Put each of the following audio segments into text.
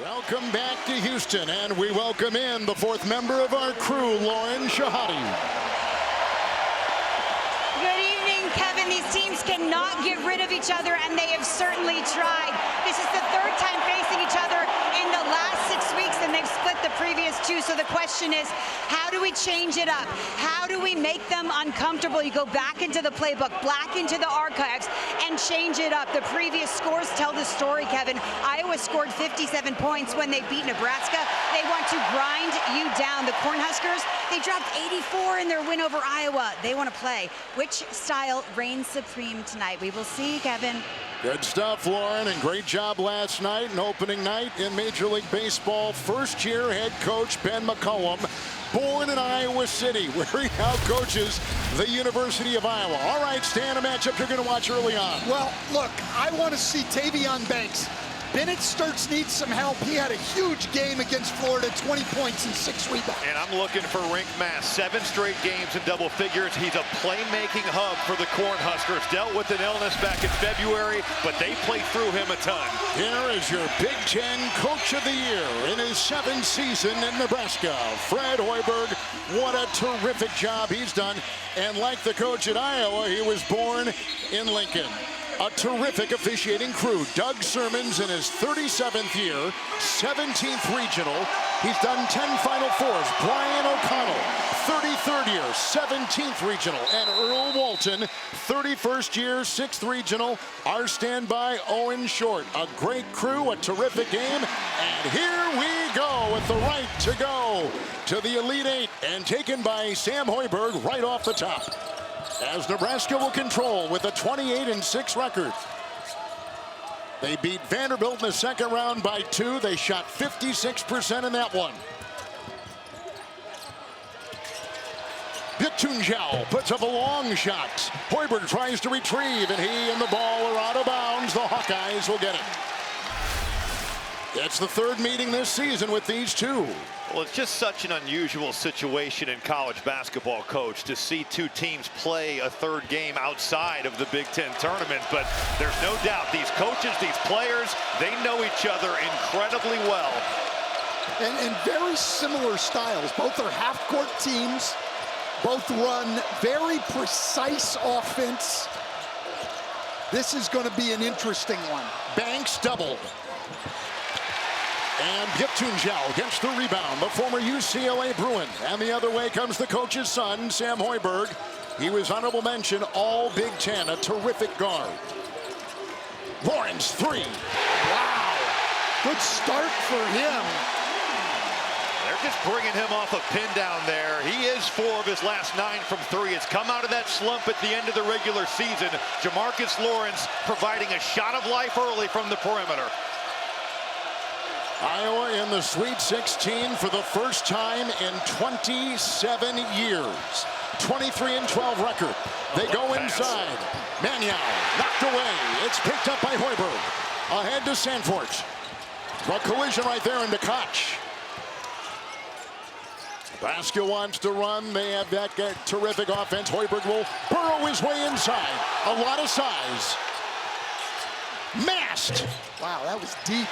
Welcome back to Houston, and we welcome in the fourth member of our crew, Lauren Shahadi. Good evening, Kevin. These teams cannot get rid of each other, and they have certainly tried. This is the third time facing each other in the last 6 weeks, and they've split the previous two. So the question is, how do we change it up? How do we make them uncomfortable? You go back into the playbook, back into the archives, and change it up. The previous scores tell the story, Kevin. Iowa scored 57 points when they beat Nebraska. They want to grind you down. The Cornhuskers, they dropped 84 in their win over Iowa. They want to play. Which style reigns supreme tonight? We will see, Kevin. Good stuff, Lauren, and great job last night and opening night in Major League Baseball. First-year head coach Ben McCollum, born in Iowa City, where he now coaches the University of Iowa. All right, Stan, a matchup you're going to watch early on. Well, look, I want to see Tavion Banks. Bennett Sturts needs some help. He had a huge game against Florida, 20 points and 6 rebounds. And I'm looking for Rink Mass. 7 straight games in double figures. He's a playmaking hub for the Cornhuskers. Dealt with an illness back in February, but they played through him a ton. Here is your Big Ten Coach of the Year in his 7th season in Nebraska, Fred Hoiberg. What a terrific job he's done. And like the coach at Iowa, he was born in Lincoln. A terrific officiating crew. Doug Sermons in his 37th year, 17th regional. He's done 10 Final Fours. Brian O'Connell, 33rd year, 17th regional. And Earl Walton, 31st year, 6th regional. Our standby, Owen Short. A great crew, a terrific game. And here we go with the right to go to the Elite Eight. And taken by Sam Hoiberg right off the top, as Nebraska will control with a 28-6 record. They beat Vanderbilt in the second round by 2. They shot 56% in that one. Bitunjau puts up a long shot. Hoiberg tries to retrieve, and he and the ball are out of bounds. The Hawkeyes will get it. It's the third meeting this season with these two. Well, it's just such an unusual situation in college basketball, Coach, to see two teams play a third game outside of the Big Ten tournament. But there's no doubt these coaches, these players, they know each other incredibly well. And very similar styles. Both are half-court teams. Both run very precise offense. This is going to be an interesting one. Banks doubled. And Bitunjau gets the rebound, the former UCLA Bruin. And the other way comes the coach's son, Sam Hoiberg. He was honorable mention all Big Ten, a terrific guard. Lawrence, 3. Wow. Good start for him. They're just bringing him off a pin down there. He is 4 of his last 9 from 3. It's come out of that slump at the end of the regular season. Jamarcus Lawrence providing a shot of life early from the perimeter. Iowa in the Sweet 16 for the first time in 27 years. 23-12 record. They go inside. Maniau knocked away. It's picked up by Hoiberg. Ahead to Sanford. A collision right there into Koch. Nebraska wants to run. They have that terrific offense. Hoiberg will burrow his way inside. A lot of size. Mast. Wow, that was deep.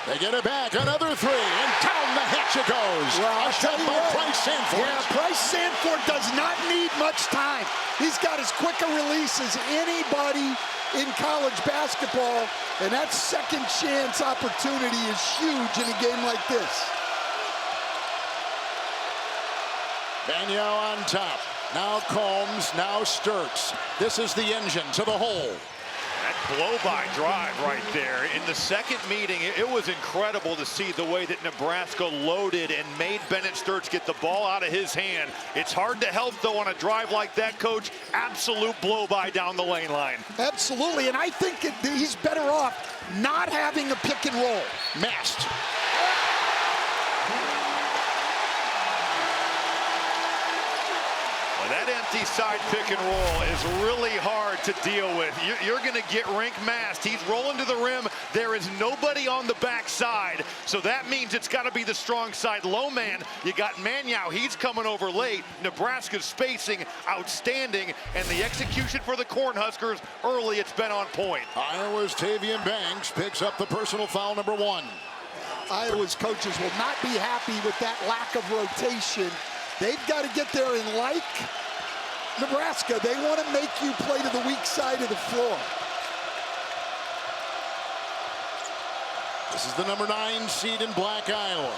They get it back, another 3, and down the hatch it goes. Well, a shot by Price Sanford. Yeah, Price Sanford does not need much time. He's got as quick a release as anybody in college basketball, and that second chance opportunity is huge in a game like this. Maniau on top. Now Combs, now Sturts. This is the engine to the hole. That blow-by drive right there. In the second meeting, it was incredible to see the way that Nebraska loaded and made Bennett Sturts get the ball out of his hand. It's hard to help, though, on a drive like that, Coach. Absolute blow-by down the lane line. Absolutely, and I think he's better off not having a pick and roll. Mast. That empty side pick and roll is really hard to deal with. You're going to get Rink Mast. He's rolling to the rim. There is nobody on the backside, so that means it's got to be the strong side low man. You got Maniau. He's coming over late. Nebraska's spacing outstanding, and the execution for the Cornhuskers early, it's been on point. Iowa's Tavion Banks picks up the personal foul number 1. Iowa's coaches will not be happy with that lack of rotation. They've got to get there, and like Nebraska, they want to make you play to the weak side of the floor. This is the number 9 seed in Black Iowa.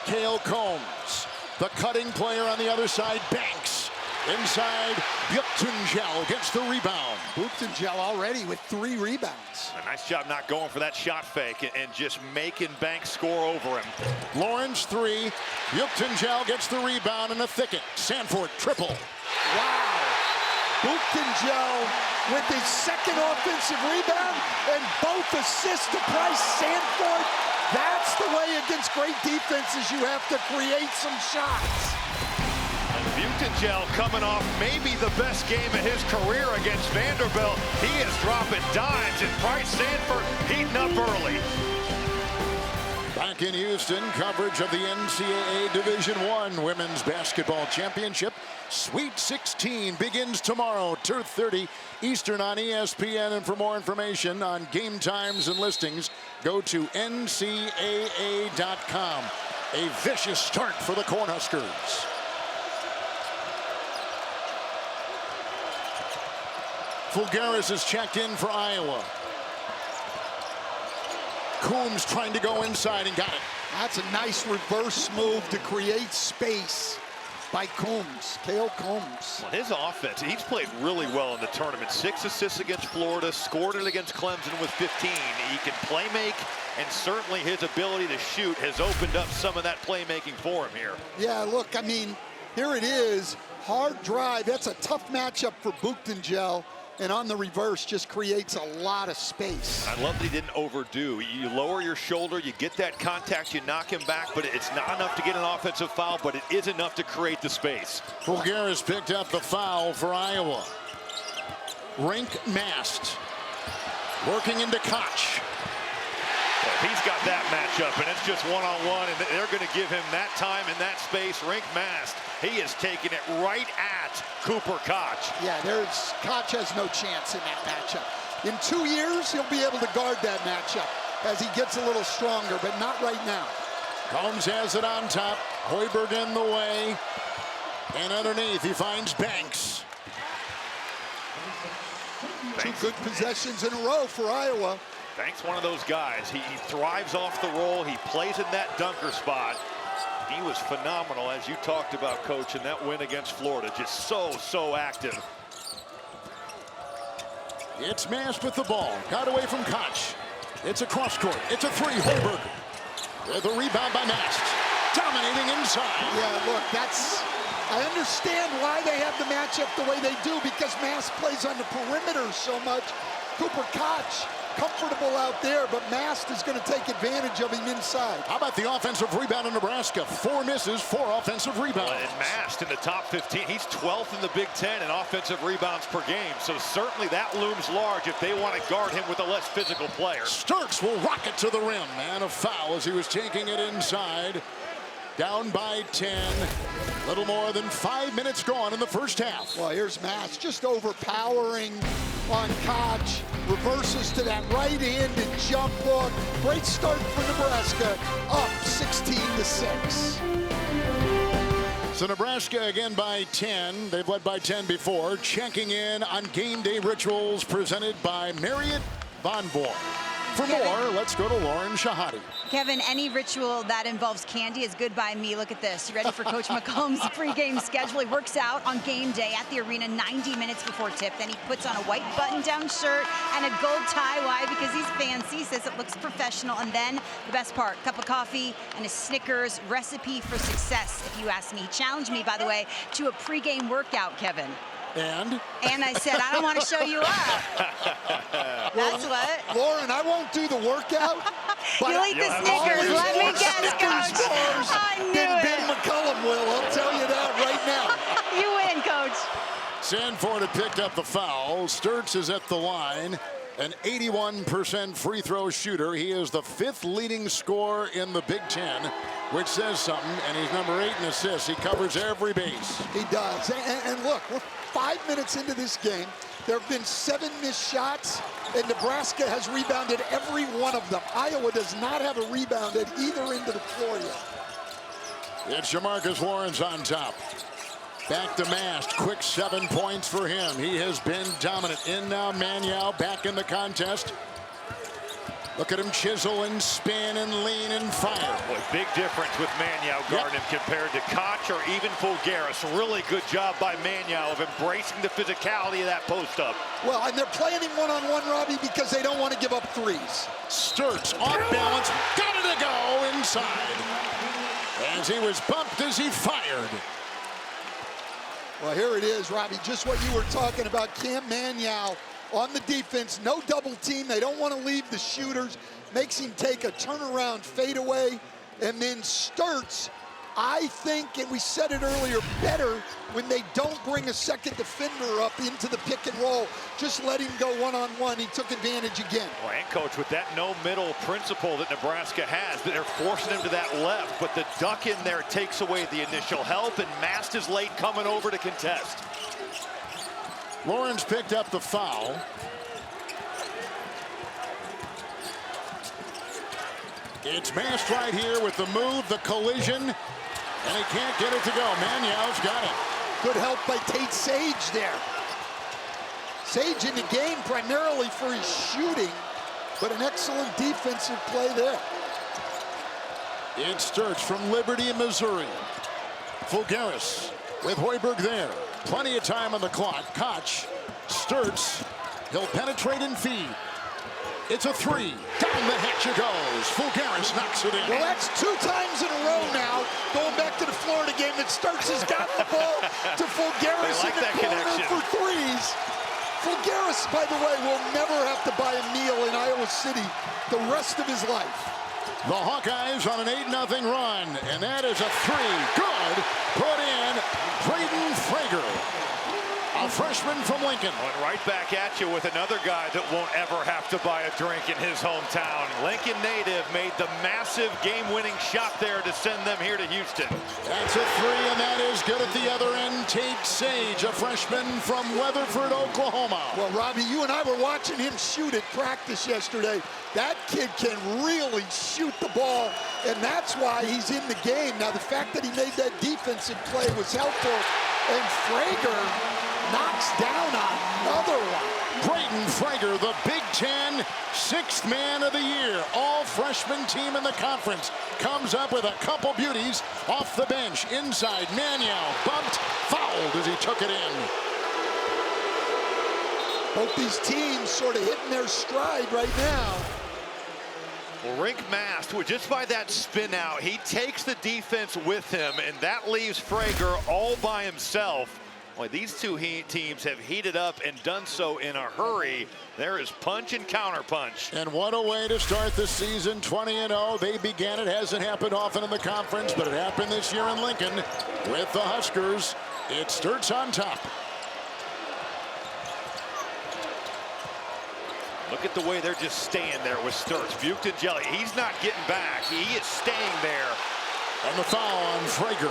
Cale Combs, the cutting player on the other side, Banks. Inside, Buchtengel gets the rebound. Buchtengel already with 3 rebounds. A nice job not going for that shot fake and just making Banks score over him. Lawrence 3, Buchtengel gets the rebound in a thicket. Sanford triple. Wow. Buchtengel with his second offensive rebound and both assists to Bryce Sanford. That's the way against great defenses. You have to create some shots. Buchtengel coming off maybe the best game of his career against Vanderbilt. He is dropping dimes, and Bryce Sanford heating up early. Back in Houston, coverage of the NCAA Division I Women's Basketball Championship. Sweet 16 begins tomorrow, 2:30 Eastern on ESPN. And for more information on game times and listings, go to ncaa.com. A vicious start for the Cornhuskers. Fulgaris is checked in for Iowa. Coombs trying to go inside and got it. That's a nice reverse move to create space by Coombs, Cale Coombs. Well, his offense, he's played really well in the tournament. 6 assists against Florida, scored it against Clemson with 15. He can play make, and certainly his ability to shoot has opened up some of that playmaking for him here. Yeah, look, I mean, here it is, hard drive. That's a tough matchup for Buchtengel. And on the reverse, just creates a lot of space. I love that he didn't overdo. You lower your shoulder, you get that contact, you knock him back, but it's not enough to get an offensive foul, but it is enough to create the space. Fulgaris picked up the foul for Iowa. Rink Mast working into Koch. Well, he's got that matchup, and it's just one-on-one, and they're going to give him that time and that space. Rink Mast, he is taking it right at Cooper Koch. Yeah, Koch has no chance in that matchup. In 2 years, he'll be able to guard that matchup as he gets a little stronger, but not right now. Combs has it on top. Hoiberg in the way. And underneath, he finds Banks. 2 good possessions in a row for Iowa. Banks, one of those guys. He thrives off the roll. He plays in that dunker spot. He was phenomenal, as you talked about, Coach, in that win against Florida. Just so active. It's Mast with the ball. Got away from Koch. It's a cross court. It's a 3. Hoiberg with a rebound by Mast. Dominating inside. Yeah, look, I understand why they have the matchup the way they do, because Mast plays on the perimeter so much. Cooper Koch comfortable out there, but Mast is going to take advantage of him inside. How about the offensive rebound in Nebraska? 4 misses, 4 offensive rebounds. And Mast in the top 15. He's 12th in the Big Ten in offensive rebounds per game. So certainly that looms large if they want to guard him with a less physical player. Sturks will rock it to the rim, and a foul as he was taking it inside. Down by 10. Little more than 5 minutes gone in the first half. Well, here's Mast just overpowering on Koch. Reverses to that right-handed jump hook. Great start for Nebraska, up 16-6. So Nebraska again by 10. They've led by 10 before. Checking in on game day rituals presented by Marriott Bonvoy. For more, let's go to Lauren Shahadi. Kevin, any ritual that involves candy is good by me. Look at this. You ready for Coach McComb's pregame schedule? He works out on game day at the arena 90 minutes before tip. Then he puts on a white button-down shirt and a gold tie. Why? Because he's fancy. He says it looks professional. And then the best part, cup of coffee and a Snickers. Recipe for success, if you ask me. He challenged me, by the way, to a pregame workout, Kevin. And I said, I don't want to show you up. That's what. Lauren, I won't do the workout. But You'll eat the Snickers. Let me guess, Coach. I knew then it. Ben McCullum will. I'll tell you that right now. You win, Coach. Sanford had picked up the foul. Sturts is at the line. An 81% free throw shooter. He is the 5th leading scorer in the Big Ten, which says something, and he's number 8 in assists. He covers every base. He does. And look, we're 5 minutes into this game. There have been 7 missed shots. and Nebraska has rebounded every one of them. Iowa does not have a rebound at either end of the floor yet. It's Jamarcus Lawrence on top. Back to Mast. Quick 7 points for him. He has been dominant. In now, Maniau back in the contest. Look at him chisel and spin and lean and fire. Boy, big difference with Maniau guarding him compared to Koch or even Fulgaris. Really good job by Maniau of embracing the physicality of that post-up. Well, and they're playing him one-on-one, Robbie, because they don't want to give up threes. Sturts off balance. Got it to go inside. As he was bumped as he fired. Well, here it is, Robbie, just what you were talking about. Cam Maniau on the defense, no double team. They don't want to leave the shooters. Makes him take a turnaround fadeaway. And then Sturts, I think, and we said it earlier, better when they don't bring a second defender up into the pick and roll. Just let him go one-on-one. He took advantage again. Well, and coach, with that no middle principle that Nebraska has, they're forcing him to that left, but the duck in there takes away the initial help, and Mast is late coming over to contest. Lawrence picked up the foul. It's Mast right here with the move, the collision, and he can't get it to go. Maniau's got it. Good help by Tate Sage there. Sage in the game primarily for his shooting, but an excellent defensive play there. It Sturts from Liberty, Missouri. Fulgaris with Hoiberg there. Plenty of time on the clock. Koch, Sturts, he'll penetrate and feed. It's a three. Down the hatch it goes. Fulgaris knocks it in. Well, that's 2 times in a row now, going back to the Florida game, that Sturts has gotten the ball to Fulgaris like in the that corner connection for threes. Fulgaris, by the way, will never have to buy a meal in Iowa City the rest of his life. The Hawkeyes on an 8-0 run, and that is a three. Good. Put in Braden Frager, a freshman from Lincoln. Went right back at you with another guy that won't ever have to buy a drink in his hometown. Lincoln native made the massive game-winning shot there to send them here to Houston. That's a three, and that is good at the other end. Tate Sage, a freshman from Weatherford, Oklahoma. Well, Robbie, you and I were watching him shoot at practice yesterday. That kid can really shoot the ball, and that's why he's in the game. Now, the fact that he made that defensive play was helpful, and Frager knocks down another one. Braden Frager, the Big Ten 6th man of the year, all freshman team in the conference, comes up with a couple beauties off the bench. Inside, Maniau bumped, fouled as he took it in. Both these teams sort of hitting their stride right now. Well, Rink Mast, just by that spin out, he takes the defense with him, and that leaves Frager all by himself. Boy, these two teams have heated up and done so in a hurry. There is punch and counter punch. And what a way to start the season, 20-0. They began it, hasn't happened often in the conference, but it happened this year in Lincoln with the Huskers. It Sturts on top. Look at the way they're just staying there with Sturts. Buchton Jelly, he's not getting back. He is staying there. And the foul on Frager.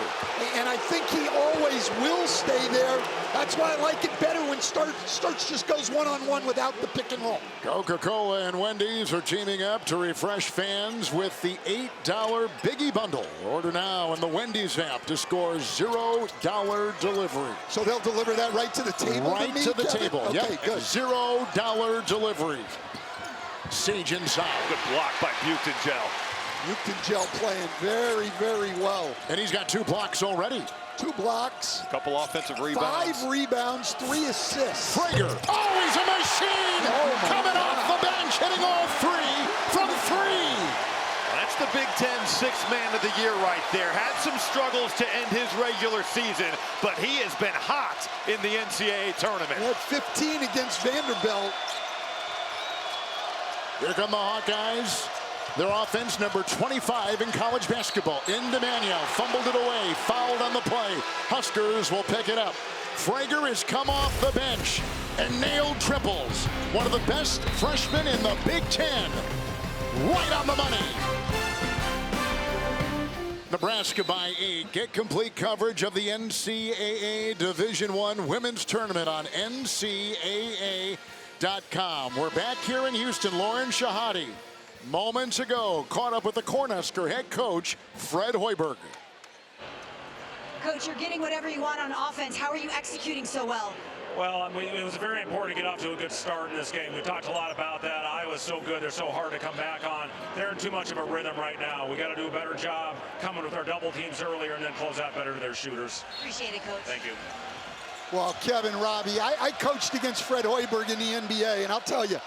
And I think he always will stay there. That's why I like it better when Sturts just goes one-on-one without the pick and roll. Coca-Cola and Wendy's are teaming up to refresh fans with the $8 Biggie Bundle. Order now in the Wendy's app to score $0 delivery. So they'll deliver that right to the table? Right to the table. Okay, yep. good. $0 delivery. Sage inside. Good block by Buchton Gel. Buchton playing very, very well. And he's got 2 blocks already. 2 blocks. Couple offensive rebounds. 5 rebounds, 3 assists. Frager. Oh, he's a machine! Coming off the bench, hitting all 3 from 3. Well, that's the Big Ten 6th man of the year right there. Had some struggles to end his regular season, but he has been hot in the NCAA tournament. He had 15 against Vanderbilt. Here come the Hawkeyes. Their offense, number 25 in college basketball. Into Maniau, fumbled it away, fouled on the play. Huskers will pick it up. Frager has come off the bench and nailed triples. One of the best freshmen in the Big Ten. Right on the money. Nebraska by 8. Get complete coverage of the NCAA Division I Women's Tournament on NCAA NBASports.com. We're back here in Houston. Lauren Shahadi, moments ago, caught up with the Cornhusker head coach, Fred Hoiberg. Coach, you're getting whatever you want on offense. How are you executing so well? Well, it was very important to get off to a good start in this game. We talked a lot about that. Iowa's so good. They're so hard to come back on. They're in too much of a rhythm right now. We got to do a better job coming with our double teams earlier and then close out better to their shooters. Appreciate it, Coach. Thank you. Well, Kevin, Robbie, I coached against Fred Hoiberg in the NBA, and I'll tell you,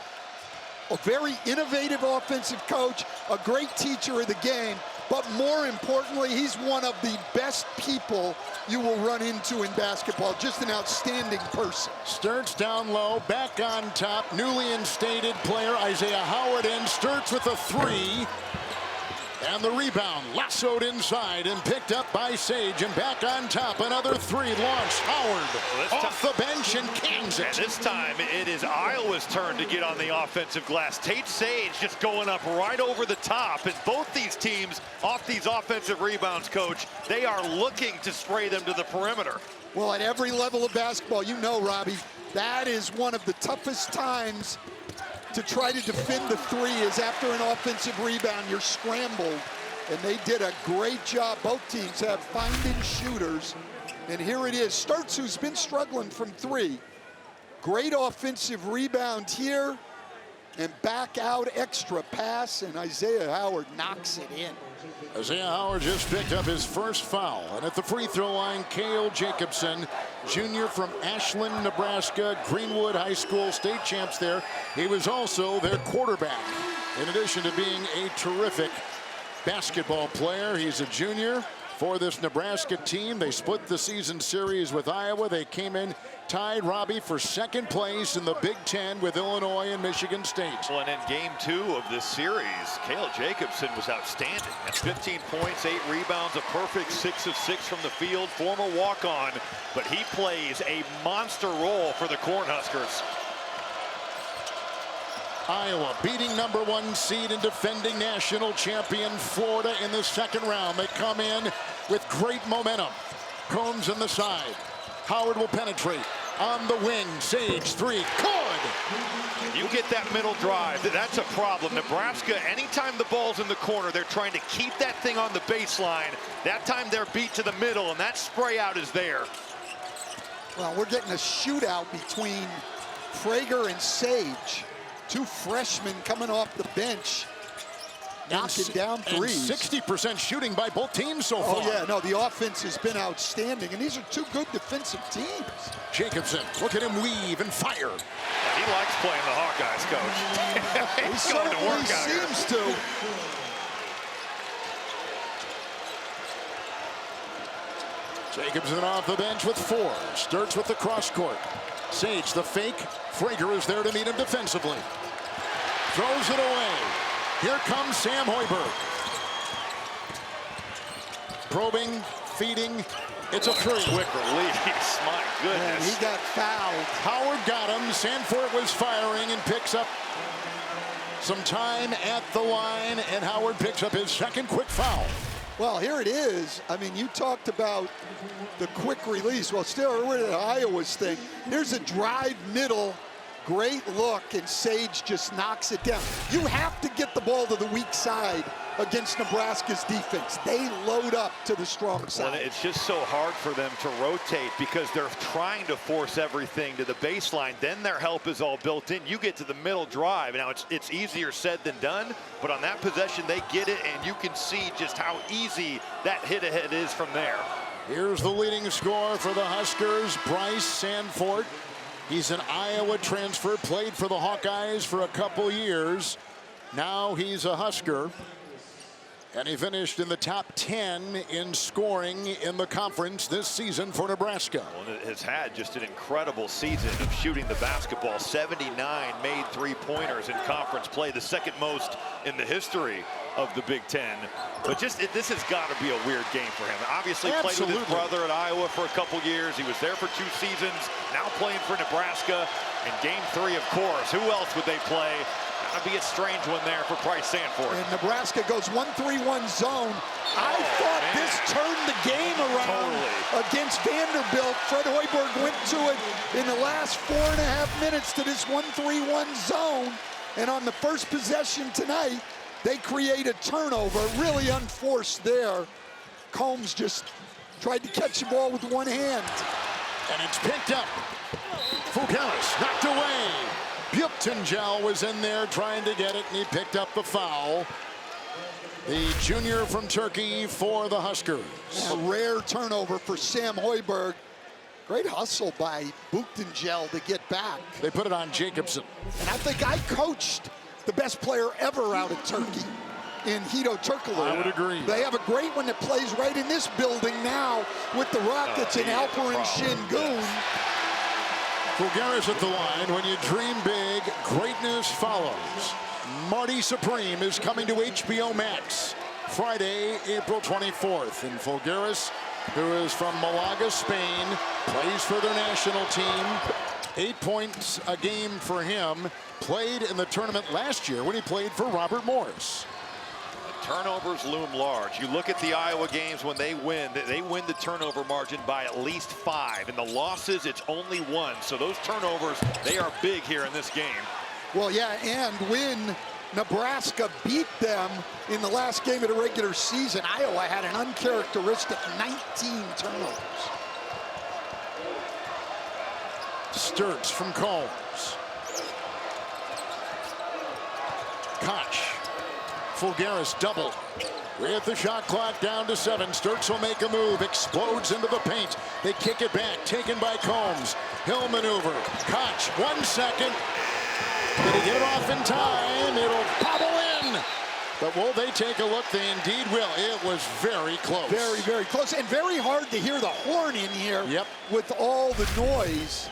a very innovative offensive coach, a great teacher of the game, but more importantly, he's one of the best people you will run into in basketball. Just an outstanding person. Sturts down low, back on top. Newly instated player Isaiah Howard in. Sturts with a three. And the rebound lassoed inside and picked up by Sage, and back on top. Another three launched. Howard off the bench and cans it. And this time it is Iowa's turn to get on the offensive glass. Tate Sage just going up right over the top. And both these teams off these offensive rebounds, Coach, they are looking to spray them to the perimeter. Well, at every level of basketball, you know, Robbie, that is one of the toughest times to try to defend the three, is after an offensive rebound, you're scrambled. And they did a great job. Both teams have finding shooters. And here it is. Sturts, who's been struggling from three. Great offensive rebound here. And back out, extra pass, and Isaiah Howard knocks it in. Isaiah Howard just picked up his first foul. And at the free throw line, Cale Jacobson, junior from Ashland, Nebraska, Greenwood High School, state champs there. He was also their quarterback. In addition to being a terrific basketball player, he's a junior for this Nebraska team. They split the season series with Iowa. They came in tied, Robbie, for second place in the Big Ten with Illinois and Michigan State. Well, and in game 2 of this series, Cale Jacobson was outstanding. At 15 points, 8 rebounds, a perfect 6 of 6 from the field, former walk-on, but he plays a monster role for the Cornhuskers. Iowa beating #1 seed and defending national champion Florida in the second round. They come in with great momentum. Combs on the side. Howard will penetrate. On the wing, Sage, three, good! You get that middle drive, that's a problem. Nebraska, anytime the ball's in the corner, they're trying to keep that thing on the baseline. That time they're beat to the middle, and that spray out is there. Well, we're getting a shootout between Prager and Sage. Two freshmen coming off the bench, knocking down threes. 60% shooting by both teams so far. Oh, yeah, no, the offense has been outstanding, and these are two good defensive teams. Jacobson, look at him weave and fire. He likes playing the Hawkeyes, Coach. He's going to work out here. Seems to. Jacobson off the bench with 4. Sturts with the cross court. Sage, the fake. Prager is there to meet him defensively. Throws it away. Here comes Sam Hoiberg. Probing, feeding. It's a three. Quick release, my goodness. Man, he got fouled. Howard got him. Sanford was firing and picks up some time at the line, and Howard picks up his second quick foul. Well, here it is. I mean, you talked about the quick release. Well, still, we're at Iowa's thing. Here's a drive middle, great look, and Sage just knocks it down. You have to get the ball to the weak side against Nebraska's defense. They load up to the strong side. Well, it's just so hard for them to rotate because they're trying to force everything to the baseline. Then their help is all built in. You get to the middle drive. Now, it's easier said than done, but on that possession, they get it, and you can see just how easy that hit-ahead is from there. Here's the leading scorer for the Huskers, Bryce Sanford. He's an Iowa transfer, played for the Hawkeyes for a couple years. Now he's a Husker. And he finished in the top 10 in scoring in the conference this season for Nebraska. Well, it has had just an incredible season of shooting the basketball. 79 made three-pointers in conference play, the second most in the history of the Big Ten. But just this has got to be a weird game for him. Obviously played with his brother at Iowa for a couple years. He was there for 2 seasons, now playing for Nebraska. In game 3, of course, who else would they play? to be a strange one there for Price Sanford. And Nebraska goes 1-3-1 zone. I thought this turned the game around against Vanderbilt. Fred Hoiberg went to it in the last 4.5 minutes to this 1-3-1 zone. And on the first possession tonight, they create a turnover, really unforced there. Combs just tried to catch the ball with one hand. And it's picked up. Fulgeris knocked away. Buktingel was in there trying to get it, and he picked up the foul. The junior from Turkey for the Huskers. A rare turnover for Sam Hoiberg. Great hustle by Buktingel to get back. They put it on Jacobson. And I think I coached the best player ever out of Turkey in Hito Turkoglu. I would agree. They have a great one that plays right in this building now with the Rockets and Alperen Şengün. Fulgeris at the line. When you dream big, greatness follows. Marty Supreme is coming to HBO Max Friday, April 24th. And Fulgeris, who is from Malaga, Spain, plays for their national team. 8 points a game for him. Played in the tournament last year when he played for Robert Morris. Turnovers loom large. You look at the Iowa games when they win the turnover margin by at least 5. In the losses, it's only 1. So those turnovers, they are big here in this game. Well, yeah, and when Nebraska beat them in the last game of the regular season, Iowa had an uncharacteristic 19 turnovers. Sturts from Combs. Koch. Fulgeris double. With the shot clock down to 7. Sturts will make a move. Explodes into the paint. They kick it back. Taken by Combs. He'll maneuver. Koch, 1 second. Did he get it off in time? It'll bobble in. But will they take a look? They indeed will. It was very close. Very, very close. And very hard to hear the horn in here with all the noise.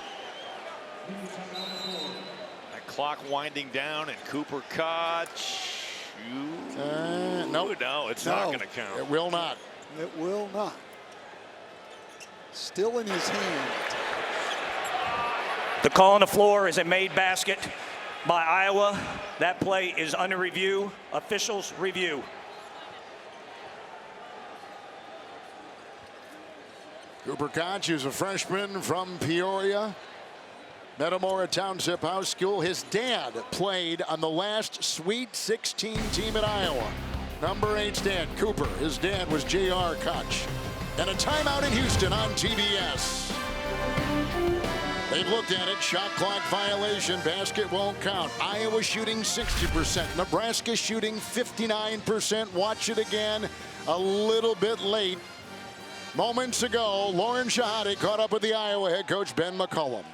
That clock winding down, and Cooper Koch. Nope. No, it's not going to count. It will not. It will not. Still in his hand. The call on the floor is a made basket by Iowa. That play is under review. Officials review. Cooper Koch is a freshman from Peoria. Metamora Township House School. His dad played on the last Sweet 16 team at Iowa. Number 8's dad, Cooper. His dad was J.R. Koch. And a timeout in Houston on TBS. They've looked at it. Shot clock violation. Basket won't count. Iowa shooting 60%. Nebraska shooting 59%. Watch it again. A little bit late. Moments ago, Lauren Shahade caught up with the Iowa head coach Ben McCollum.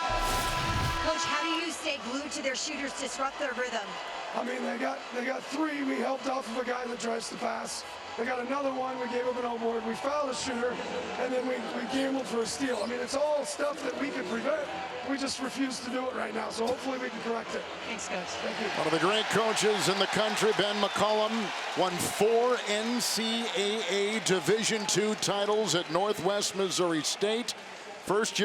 Coach, how do you stay glued to their shooters, disrupt their rhythm? I mean, they got 3. We helped off of a guy that tries to pass. They got another one. We gave up an O-board. We fouled a shooter, and then we gambled for a steal. I mean, it's all stuff that we could prevent. We just refuse to do it right now. So hopefully we can correct it. Thanks, Coach. Thank you. One of the great coaches in the country, Ben McCollum, won 4 NCAA Division II titles at Northwest Missouri State. Last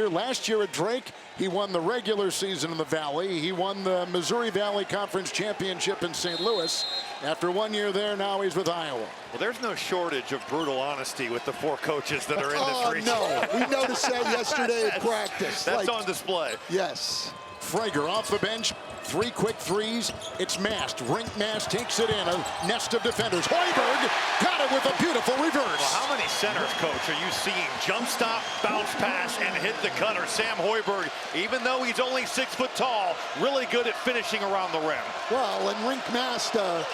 year at Drake, he won the regular season in the Valley. He won the Missouri Valley Conference Championship in St. Louis. After 1 year there, now he's with Iowa. Well, there's no shortage of brutal honesty with the 4 coaches that are in this region. No, we noticed that yesterday at practice. That's on display. Yes. Frager off the bench. 3 quick threes. It's Mast. Rink Mast takes it in. A nest of defenders. Hoiberg got it with a beautiful reverse. Well, how many centers, Coach, are you seeing jump stop, bounce pass, and hit the cutter? Sam Hoiberg, even though he's only 6 foot tall, really good at finishing around the rim. Well, and Rink Mast, a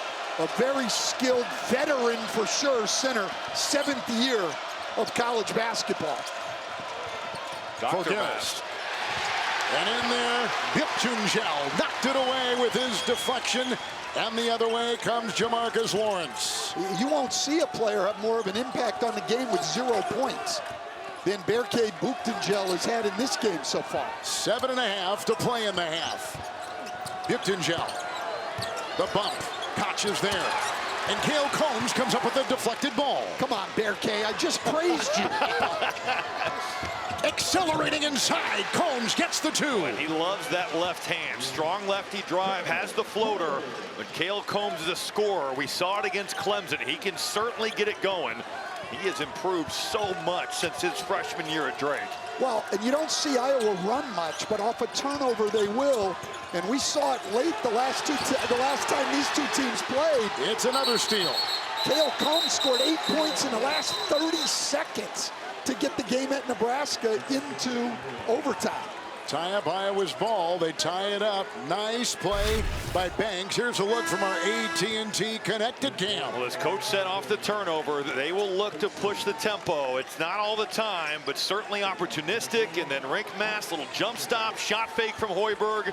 very skilled veteran for sure center, 7th year of college basketball. Dr. Mast. And in there, Buktingel knocked it away with his deflection. And the other way comes Jamarcus Lawrence. You won't see a player have more of an impact on the game with 0 points than Berke Buktingel has had in this game so far. 7.5 to play in the half. Buktingel, the bump. Koch is there. And Cale Combs comes up with a deflected ball. Come on, Berke, I just praised you. Accelerating inside. Combs gets the 2. And he loves that left hand. Strong lefty drive, has the floater. But Cale Combs is a scorer. We saw it against Clemson. He can certainly get it going. He has improved so much since his freshman year at Drake. Well, and you don't see Iowa run much, but off a turnover they will. And we saw it late the last time these two teams played. It's another steal. Cale Combs scored 8 points in the last 30 seconds to get the game at Nebraska into overtime. Tie up Iowa's ball. They tie it up. Nice play by Banks. Here's a look from our AT&T Connected cam. Well, as coach said off the turnover, they will look to push the tempo. It's not all the time, but certainly opportunistic. And then rink mass, little jump stop, shot fake from Hoiberg.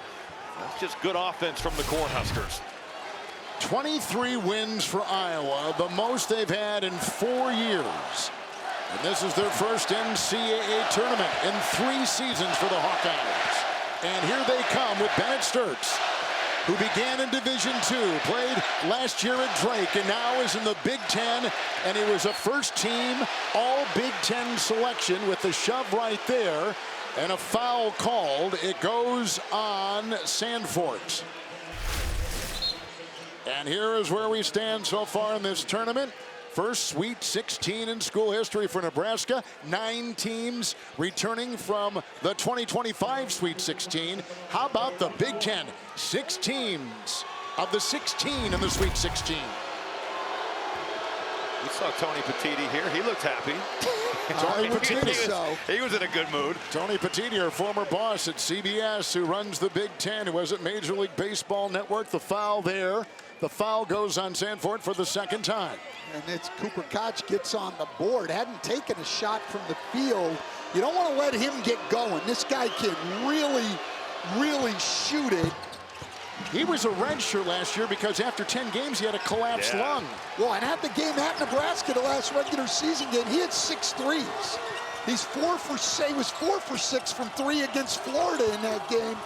That's just good offense from the Cornhuskers. 23 wins for Iowa, the most they've had in 4 years. And this is their first NCAA tournament in 3 seasons for the Hawkeyes. And here they come with Bennett Sturtz, who began in Division II, played last year at Drake, and now is in the Big Ten. And he was a first-team All-Big Ten selection with the shove right there. And a foul called. It goes on Sandfort. And here is where we stand so far in this tournament. First Sweet 16 in school history for Nebraska. 9 teams returning from the 2025 Sweet 16. How about the Big Ten? 6 teams of the 16 in the Sweet 16. We saw Tony Petitti here. He looked happy. He was in a good mood. Tony Petitti, our former boss at CBS, who runs the Big Ten, who was at Major League Baseball Network. The foul there. The foul goes on Sandfort for the 2nd time. And it's Cooper Koch gets on the board. Hadn't taken a shot from the field. You don't want to let him get going. This guy can really shoot it. He was a redshirt last year because after 10 games he had a collapsed lung. Well, and at the game at Nebraska, the last regular season game, he had 6 threes. He was 4 for 6 from 3 against Florida in that game.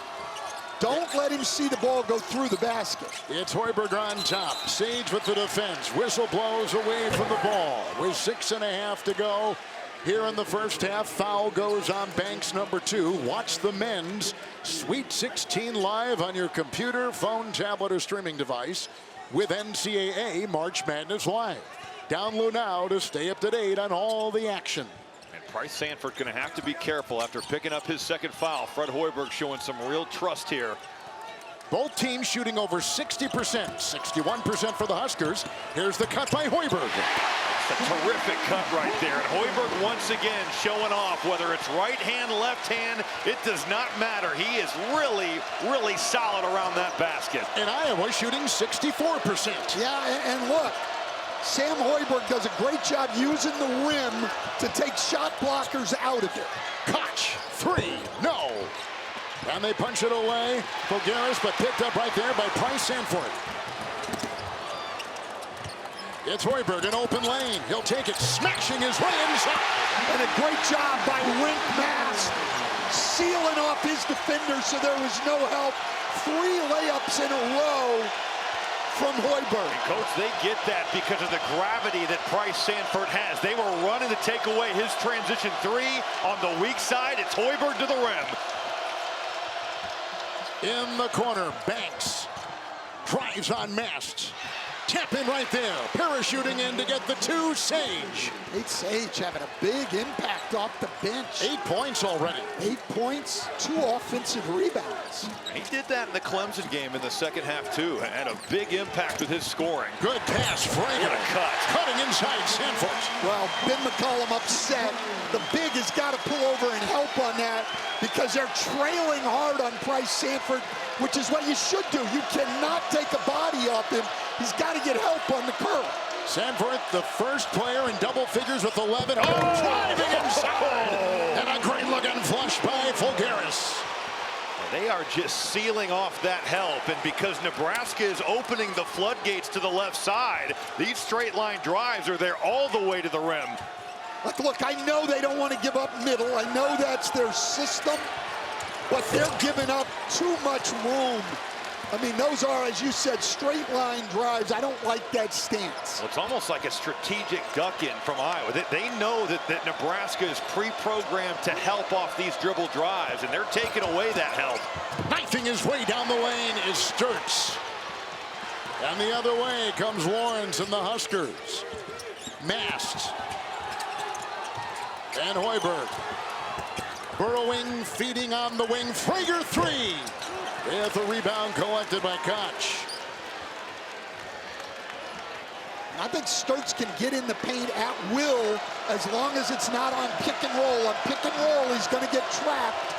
Don't let him see the ball go through the basket. It's Hoiberg on top. Sage with the defense. Whistle blows away from the ball. With 6.5 to go here in the first half. Foul goes on Banks, number 2. Watch the men's Sweet 16 live on your computer, phone, tablet, or streaming device with NCAA March Madness Live. Download now to stay up to date on all the action. Bryce Sandfort going to have to be careful after picking up his 2nd foul. Fred Hoiberg showing some real trust here. Both teams shooting over 60%. 61% for the Huskers. Here's the cut by Hoiberg. It's a terrific cut right there. And Hoiberg once again showing off whether it's right hand, left hand. It does not matter. He is really solid around that basket. And Iowa shooting 64%. Yeah, and look. Sam Hoiberg does a great job using the rim to take shot blockers out of it. Koch, 3, no. And they punch it away. Fulgaris, but picked up right there by Bryce Sandfort. It's Hoiberg, an open lane. He'll take it, smashing his way inside. And a great job by Rink Mass, sealing off his defender so there was no help. 3 layups in a row from Hoiberg. And coach, they get that because of the gravity that Bryce Sandfort has. They were running to take away his transition 3 on the weak side. It's Hoiberg to the rim. In the corner, Banks drives on Mast. Tap in right there. Parachuting in to get the 2, Sage. Nate Sage having a big impact off the bench. 8 points already. 8 points, 2 offensive rebounds. He did that in the Clemson game in the 2nd half too. Had a big impact with his scoring. Good pass, Frank. What a cut. Cutting inside Sandfort. Well, Ben McCollum upset. The big has got to pull over and help on that because they're trailing hard on Bryce Sandfort, which is what you should do. You cannot take a body off him. He's got to get help on the curl. Sandfort, the first player in double figures with 11. Driving inside. And a great looking flush by Fulgaris. They are just sealing off that help, and because Nebraska is opening the floodgates to the left side, these straight line drives are there all the way to the rim. Look, I know they don't want to give up middle. I know that's their system, but they're giving up too much room I mean, those are, as you said, straight line drives. I don't like that stance. Well, it's almost like a strategic duck-in from Iowa. They know that Nebraska is pre-programmed to help off these dribble drives, and they're taking away that help. Knifing his way down the lane is Sturts. And the other way comes Lawrence and the Huskers. Mast. And Hoiberg. Burrowing, feeding on the wing. Frager three. With a rebound collected by Koch. I think Sturts can get in the paint at will as long as it's not on pick and roll. On pick and roll, he's going to get trapped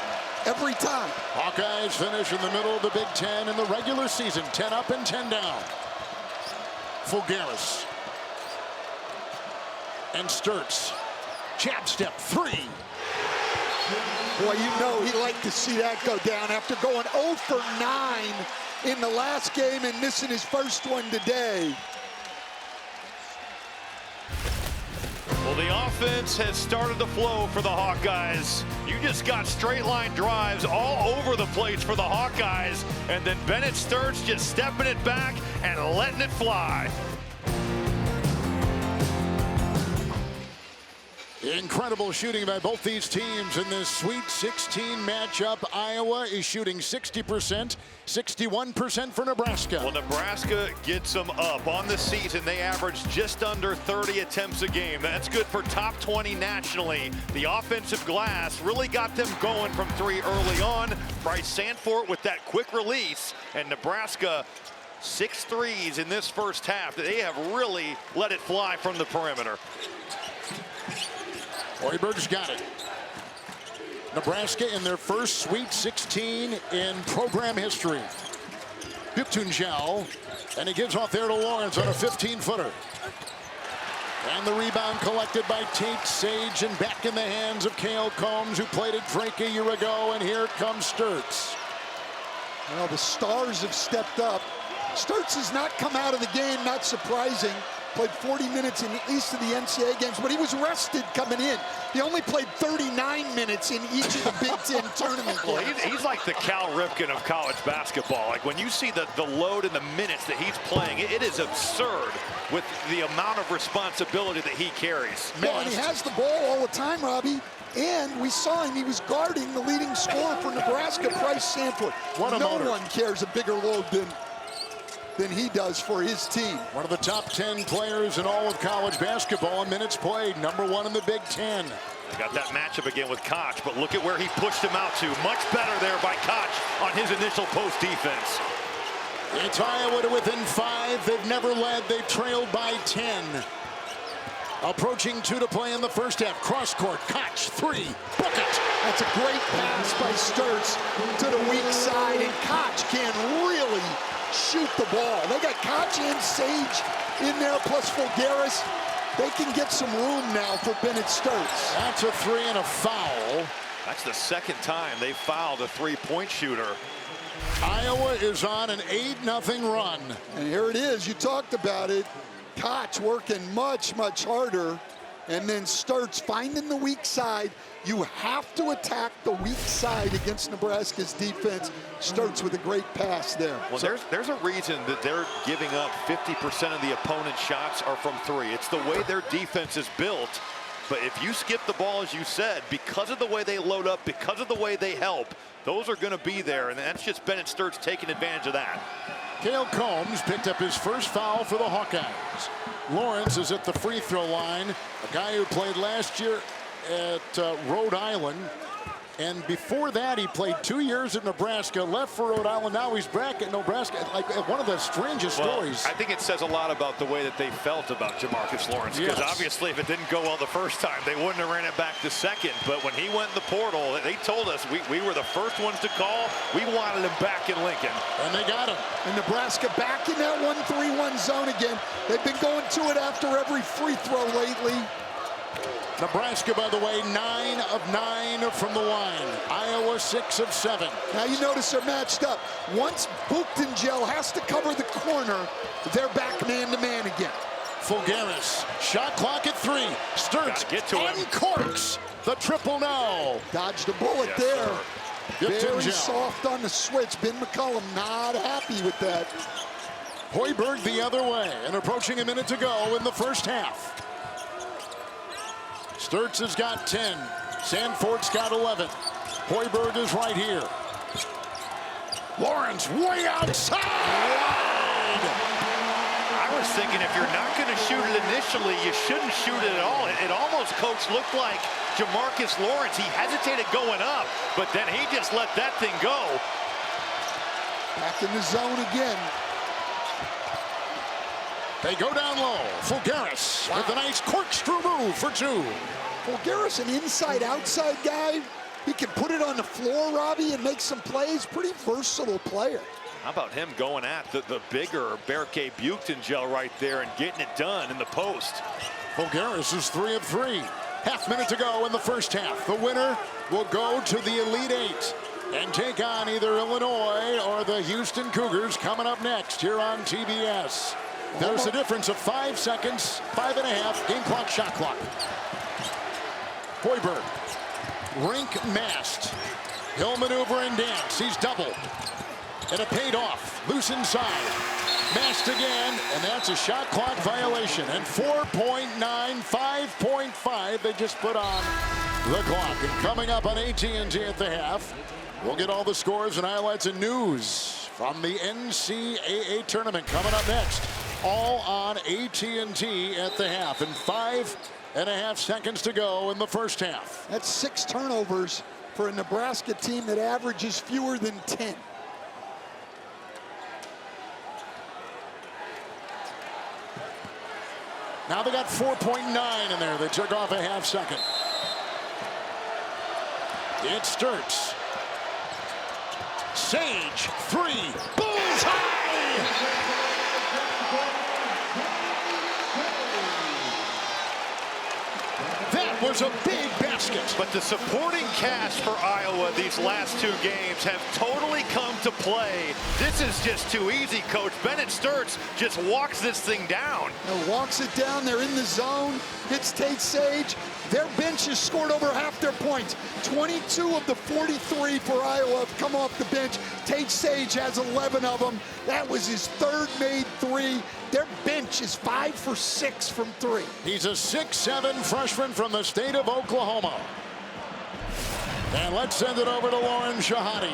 every time. Hawkeyes finish in the middle of the Big Ten in the regular season. 10 up and 10 down. Fulgaris. And Sturts. Jab step three. Boy, you know he'd like to see that go down after going 0 for 9 in the last game and missing his first one today. Well, the offense has started to flow for the Hawkeyes. You just got straight line drives all over the place for the Hawkeyes, and then Bennett Sturts just stepping it back and letting it fly. Incredible shooting by both these teams in this Sweet 16 matchup. Iowa is shooting 60%, 61% for Nebraska. Well, Nebraska gets them up. On the season, they average just under 30 attempts a game. That's good for top 20 nationally. The offensive glass really got them going from three early on. Bryce Sandfort with that quick release, and Nebraska 6 threes in this first half. They have really let it fly from the perimeter. Hoiberg's got it. Nebraska in their first Sweet 16 in program history. Biptunjel, and he gives off there to Lawrence on a 15-footer. And the rebound collected by Tate Sage and back in the hands of Cale Combs, who played at Drake a year ago, and here comes Sturts. Well, the stars have stepped up. Sturts has not come out of the game, not surprising. Played 40 minutes in each of the NCAA games, but he was rested coming in. He only played 39 minutes in each of the Big Ten tournament games. Well, he's like the Cal Ripken of college basketball. Like when you see the load and the minutes that he's playing, it is absurd with the amount of responsibility that he carries. Yeah, and he has the ball all the time, Robbie. And we saw him, he was guarding the leading scorer for Nebraska, Bryce Sandfort. No one cares a bigger load than he does for his team. One of the top 10 players in all of college basketball in minutes played, #1 in the Big Ten. Got that matchup again with Koch, but look at where he pushed him out to. Much better there by Koch on his initial post defense. It's Iowa to within 5. They've never led. They've trailed by 10. Approaching 2 to play in the first half. Cross court, Koch, 3, book it. That's a great pass by Sturts to the weak side, and Koch can really shoot the ball. They got Koch and Sage in there, plus Fulgaris. They can get some room now for Bennett Sturts. That's a 3 and a foul. That's the second time they fouled a three-point shooter. Iowa is on an 8-0 run. And here it is. You talked about it. Koch working much, much harder. And then Sturts finding the weak side. You have to attack the weak side against Nebraska's defense. Sturts with a great pass there. Well, there's a reason that they're giving up 50% of the opponent's shots are from three. It's the way their defense is built. But if you skip the ball, as you said, because of the way they load up, because of the way they help, those are going to be there. And that's just Bennett Sturts taking advantage of that. Cale Combs picked up his first foul for the Hawkeyes. Lawrence is at the free throw line, a guy who played last year at Rhode Island. And before that, he played 2 years at Nebraska, left for Rhode Island. Now he's back at Nebraska. Like one of the strangest stories. I think it says a lot about the way that they felt about Jamarcus Lawrence. Because obviously, if it didn't go well the first time, they wouldn't have ran it back the second. But when he went in the portal, they told us we were the first ones to call. We wanted him back in Lincoln. And they got him. And Nebraska back in that 1-3-1 zone again. They've been going to it after every free throw lately. Nebraska, by the way, 9 of 9 from the line. Iowa, 6 of 7. Now you notice they're matched up. Once Biptunjel has to cover the corner, they're back man-to-man again. Fulgaris, shot clock at 3. Sturts get to him. uncorks the triple no. Dodged a bullet there. Sir. Very Gel. soft on the switch. Ben McCullum not happy with that. Hoiberg the other way, and approaching a minute to go in the first half. Sturts has got 10. Sanfort's got 11. Hoiberg is right here. Lawrence way outside. I was thinking if you're not going to shoot it initially, you shouldn't shoot it at all. It almost, Coach, looked like Jamarcus Lawrence. He hesitated going up, but then he just let that thing go. Back in the zone again. They go down low. Fulgaris with a nice corkscrew move for 2. Fulgaris, an inside-outside guy. He can put it on the floor, Robbie, and make some plays. Pretty versatile player. How about him going at the bigger Berke Buchton right there and getting it done in the post? Fulgaris is 3 of 3. Half minute to go in the first half. The winner will go to the Elite 8 and take on either Illinois or the Houston Cougars coming up next here on TBS. There's a difference of 5 seconds, 5.5, game clock, shot clock. Hoiberg, rink mast. He'll maneuver and dance. He's double. And it paid off. Loose inside. Mast again, and that's a shot clock violation. And 4.9, 5.5 they just put on the clock. And coming up on AT&T at the half, we'll get all the scores and highlights and news from the NCAA tournament coming up next. All on AT&T at the half. And 5.5 seconds to go in the first half. That's 6 turnovers for a Nebraska team that averages fewer than 10. Now they got 4.9 in there. They took off a half second. It Sturts. Sage, 3, bullseye! That was a big basket. But the supporting cast for Iowa these last 2 games have totally come to play. This is just too easy, Coach. Bennett Sturts just walks this thing down. Walks it down. They're in the zone. Hits Tate Sage. Their bench has scored over half their points. 22 of the 43 for Iowa have come off the bench. Tate Sage has 11 of them. That was his 3rd made 3. Their bench is 5 for 6 from 3. He's a 6'7" freshman from the state of Oklahoma. And let's send it over to Lauren Shahadi.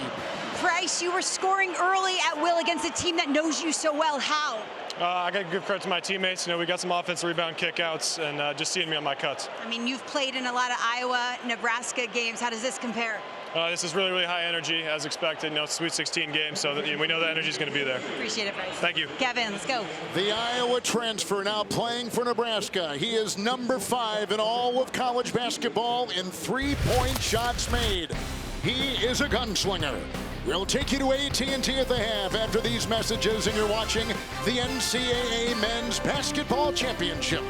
Bryce, you were scoring early at will against a team that knows you so well. How? I got to give credit to my teammates. You know, we got some offensive rebound kickouts and just seeing me on my cuts. I mean, you've played in a lot of Iowa, Nebraska games. How does this compare? This is really, really high energy, as expected. You know, it's a Sweet 16 game, so that, we know the energy is going to be there. Appreciate it, Bryce. Thank you. Kevin, let's go. The Iowa transfer now playing for Nebraska. He is number 5 in all of college basketball in 3-point shots made. He is a gunslinger. We'll take you to AT&T at the half after these messages, and you're watching the NCAA Men's Basketball Championship.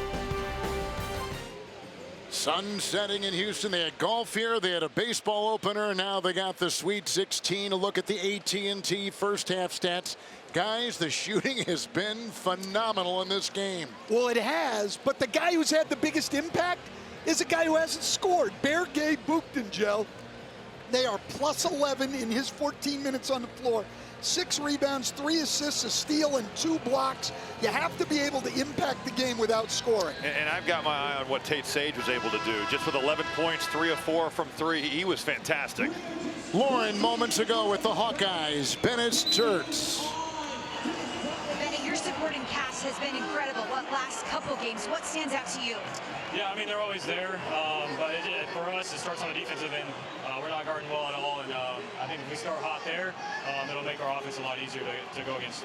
Sun setting in Houston. They had golf here. They had a baseball opener, and now they got the Sweet 16. A look at the AT&T first half stats. Guys, the shooting has been phenomenal in this game. Well, it has, but the guy who's had the biggest impact is a guy who hasn't scored. Berke Buchton. They are plus 11 in his 14 minutes on the floor. 6 rebounds, 3 assists, a steal, and 2 blocks. You have to be able to impact the game without scoring. And I've got my eye on what Tate Sage was able to do. Just with 11 points, 3 of 4 from 3, he was fantastic. Lauren, moments ago with the Hawkeyes, Bennett Sturts. Benny, your supporting cast has been incredible. What last couple games? What stands out to you? Yeah, I mean, they're always there, but for us, it starts on the defensive end. We're not guarding well at all, and I think if we start hot there, it'll make our offense a lot easier to go against.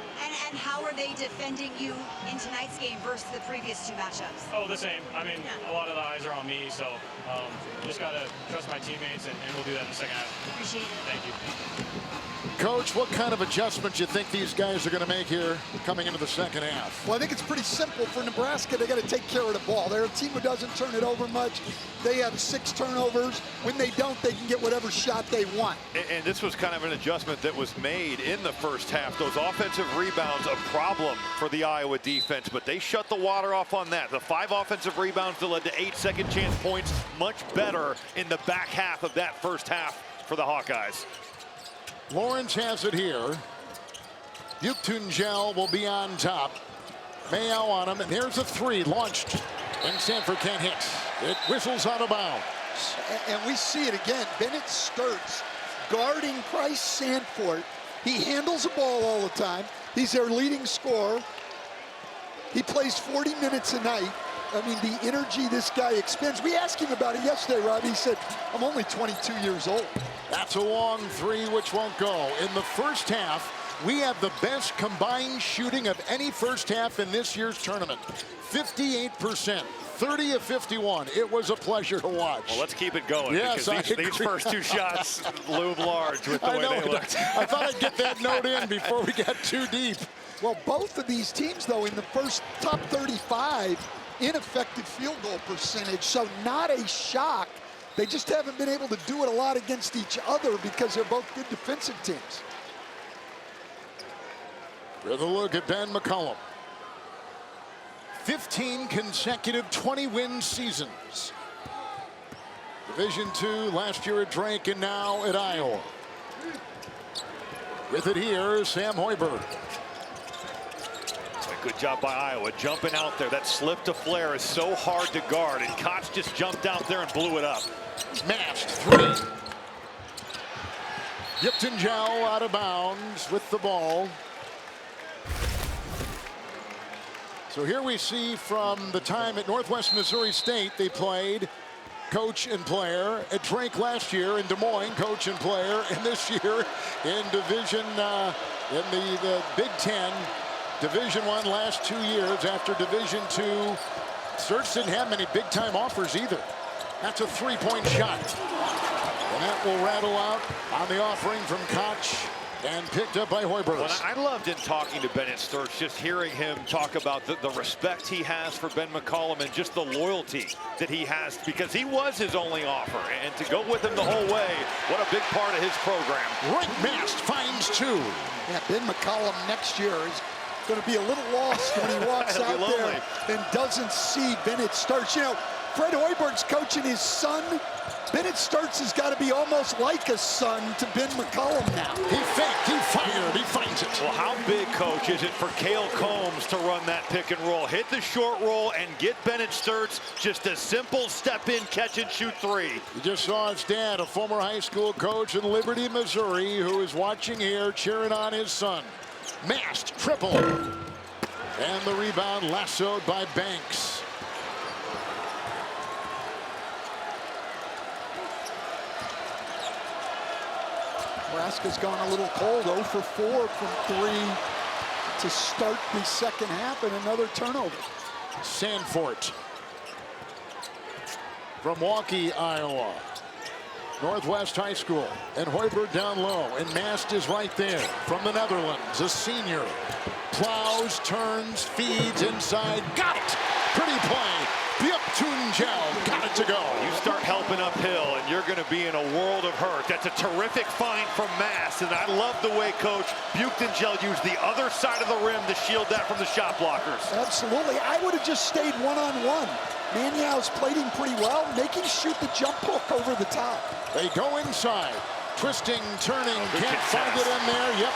And how are they defending you in tonight's game versus the previous 2 matchups? Oh, the same. I mean, a lot of the eyes are on me, so just got to trust my teammates, and we'll do that in the second half. Appreciate it. Thank you. Coach, what kind of adjustments you think these guys are going to make here coming into the second half? Well, I think it's pretty simple for Nebraska. They got to take care of the ball. They're a team who doesn't turn it over much. They have 6 turnovers. When they don't, they can get whatever shot they want. And this was kind of an adjustment that was made in the first half. Those offensive rebounds, a problem for the Iowa defense, but they shut the water off on that. The 5 offensive rebounds that led to 8 second chance points, much better in the back half of that first half for the Hawkeyes. Lawrence has it here. Buchtungel will be on top. Mayo on him, and there's a three launched, and Sanford can't hit. It whistles out of bounds. And we see it again. Bennett Sturtz guarding Price Sanford. He handles the ball all the time. He's their leading scorer. He plays 40 minutes a night. I mean, the energy this guy expends. We asked him about it yesterday, Rob. He said, I'm only 22 years old. That's a long three, which won't go. In the first half, we have the best combined shooting of any first half in this year's tournament. 58%, 30 of 51. It was a pleasure to watch. Well, let's keep it going. Yes, because these first two shots loom large with the way they looked. I thought I'd get that note in before we got too deep. Well, both of these teams, though, in the first top 35, ineffective field goal percentage, so not a shock. They just haven't been able to do it a lot against each other because they're both good defensive teams. With a look at Ben McCollum. 15 consecutive 20-win seasons. Division II last year at Drake and now at Iowa. With it here, Sam Hoiberg. Good job by Iowa, jumping out there. That slip to flare is so hard to guard, and Koch just jumped out there and blew it up. Mashed three. Buchtungel out of bounds with the ball. So here we see from the time at Northwest Missouri State, they played coach and player. At Drake last year, in Des Moines, coach and player. And this year in Division, in the Big Ten, Division I last 2 years. After Division II, Sturtz didn't have many big-time offers either. That's a three-point shot. And that will rattle out on the offering from Koch and picked up by Hoiberg. Well, I loved in talking to Bennett Sturtz, just hearing him talk about the respect he has for Ben McCollum and just the loyalty that he has, because he was his only offer. And to go with him the whole way, what a big part of his program. Right Mast finds two. Yeah, Ben McCollum next year is going to be a little lost when he walks out there and doesn't see Bennett Sturtz. You know, Fred Hoiberg's coaching his son. Bennett Sturtz has got to be almost like a son to Ben McCollum now. He faked, he fired, he finds it. Well, how big, Coach, is it for Cale Combs to run that pick and roll? Hit the short roll and get Bennett Sturtz just a simple step in, catch and shoot three. You just saw his dad, a former high school coach in Liberty, Missouri, who is watching here, cheering on his son. Mast, triple. And the rebound lassoed by Banks. Nebraska's gone a little cold, 0 for 4 from 3 to start the second half, and another turnover. Sanford from Waukee, Iowa. Northwest High School, and Hoiberg down low, and Mast is right there from the Netherlands, a senior. Plows, turns, feeds inside, got it! Pretty play. Buchtungel got it to go. You start helping uphill, and you're going to be in a world of hurt. That's a terrific find from Mast, and I love the way Coach Buchtungel used the other side of the rim to shield that from the shot blockers. Absolutely. I would have just stayed one-on-one. Maniau's played him pretty well, making shoot the jump hook over the top. They go inside, twisting, turning, can't find it in there. Yep,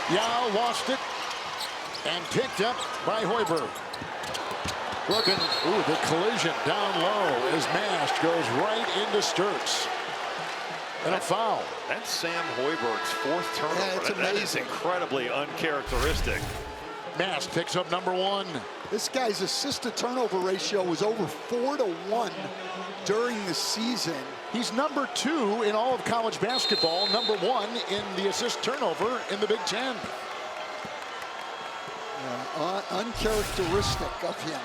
Yao lost it, and picked up by Hoiberg. Looking, ooh, the collision down low as Mast goes right into Sturtz. And a foul. That's Sam Hoiberg's fourth turnover. Yeah, it's that is incredibly uncharacteristic. Mast picks up number 1. This guy's assist-to-turnover ratio was over 4 to 1 during the season. He's number 2 in all of college basketball, number 1 in the assist turnover in the Big Ten. Uncharacteristic of him.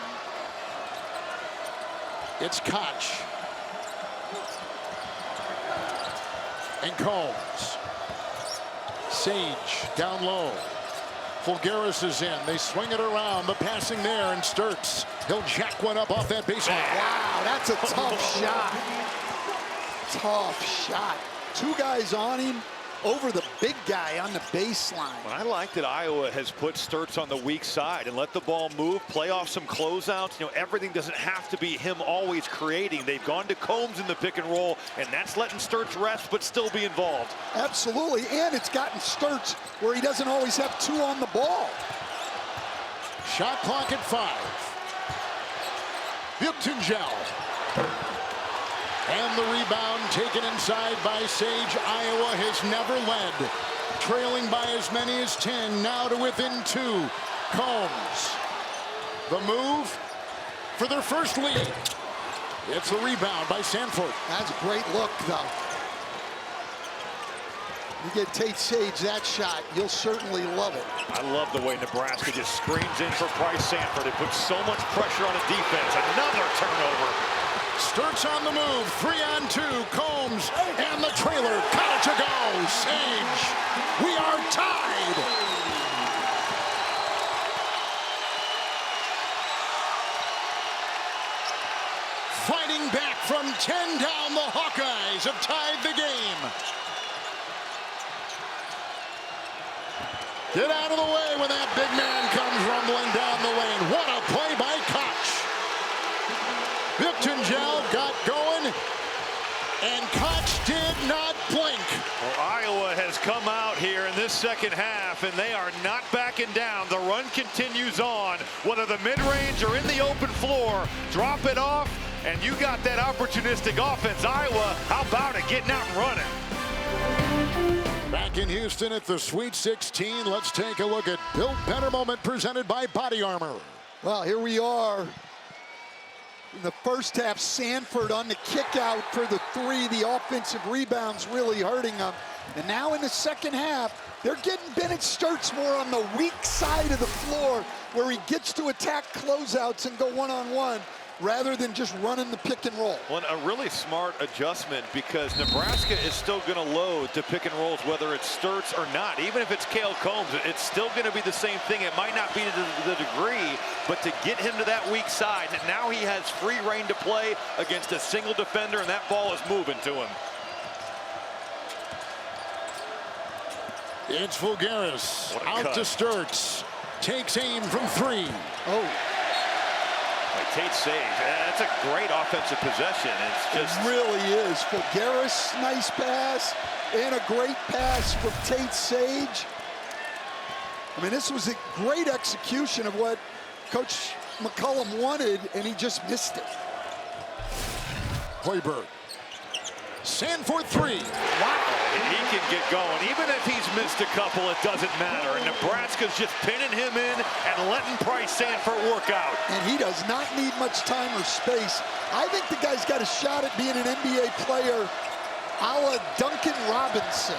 It's Koch. And Combs. Sage down low. Fulgaris is in. They swing it around, but passing there, and Sturtz. He'll jack one up off that baseline. Wow, that's a tough shot. Tough shot. 2 guys on him. over the big guy on the baseline. Well, I like that Iowa has put Sturtz on the weak side and let the ball move, play off some closeouts. You know, everything doesn't have to be him always creating. They've gone to Combs in the pick and roll, and that's letting Sturtz rest but still be involved. Absolutely, and it's gotten Sturtz where he doesn't always have 2 on the ball. Shot clock at 5. Buchtengel. And the rebound taken inside by Sage. Iowa has never led. Trailing by as many as 10, now to within 2. Combs. The move for their first lead. It's a rebound by Sanford. That's a great look, though. You get Tate Sage that shot, you'll certainly love it. I love the way Nebraska just screens in for Bryce Sanford. It puts so much pressure on a defense. Another turnover. Sturtz on the move, 3-on-2, Combs, and the trailer, got it to go, Sage. We are tied. Fighting back from 10 down, the Hawkeyes have tied the game. Get out of the way when that big man comes rumbling down the lane. What a play by Koch. Buchtengel got going, and Koch did not blink. Well, Iowa has come out here in this second half, and they are not backing down. The run continues on. Whether the mid-range or in the open floor, drop it off, and you got that opportunistic offense. Iowa, how about it, getting out and running? Back in Houston at the Sweet 16, let's take a look at Built Better Moment presented by Body Armor. Well, here we are. In the first half, Sanford on the kick out for the 3. The offensive rebounds really hurting them. And now in the second half, they're getting Bennett Sturtz more on the weak side of the floor where he gets to attack closeouts and go one-on-one rather than just running the pick and roll. Well, a really smart adjustment because Nebraska is still going to load to pick and rolls, whether it's Sturtz or not. Even if it's Cale Combs, it's still going to be the same thing. It might not be to the degree, but to get him to that weak side, and now he has free reign to play against a single defender, and that ball is moving to him. It's Fulgaris out cut. to Sturtz. Takes aim from 3. Oh. Tate Sage, that's a great offensive possession. It's just It really is. Fulgaris, nice pass, and a great pass from Tate Sage. I mean, this was a great execution of what Coach McCullum wanted, and he just missed it. Hoiberg. Sanford 3. Wow. he can get going. Even if he's missed a couple, it doesn't matter. And Nebraska's just pinning him in and letting Bryce Sanford work out. And he does not need much time or space. I think the guy's got a shot at being an NBA player a la Duncan Robinson.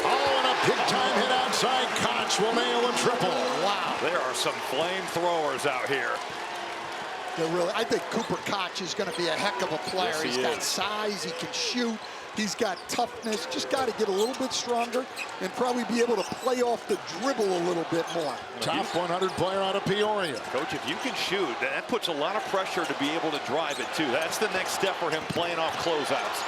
Oh, and a big-time hit outside. Koch will nail a triple. Wow. There are some flamethrowers out here. I think Cooper Koch is going to be a heck of a player. Yes, He's got size, he can shoot, he's got toughness. Just got to get a little bit stronger and probably be able to play off the dribble a little bit more. Top 100 player out of Peoria. Coach, if you can shoot, that puts a lot of pressure to be able to drive it too. That's the next step for him, playing off closeouts.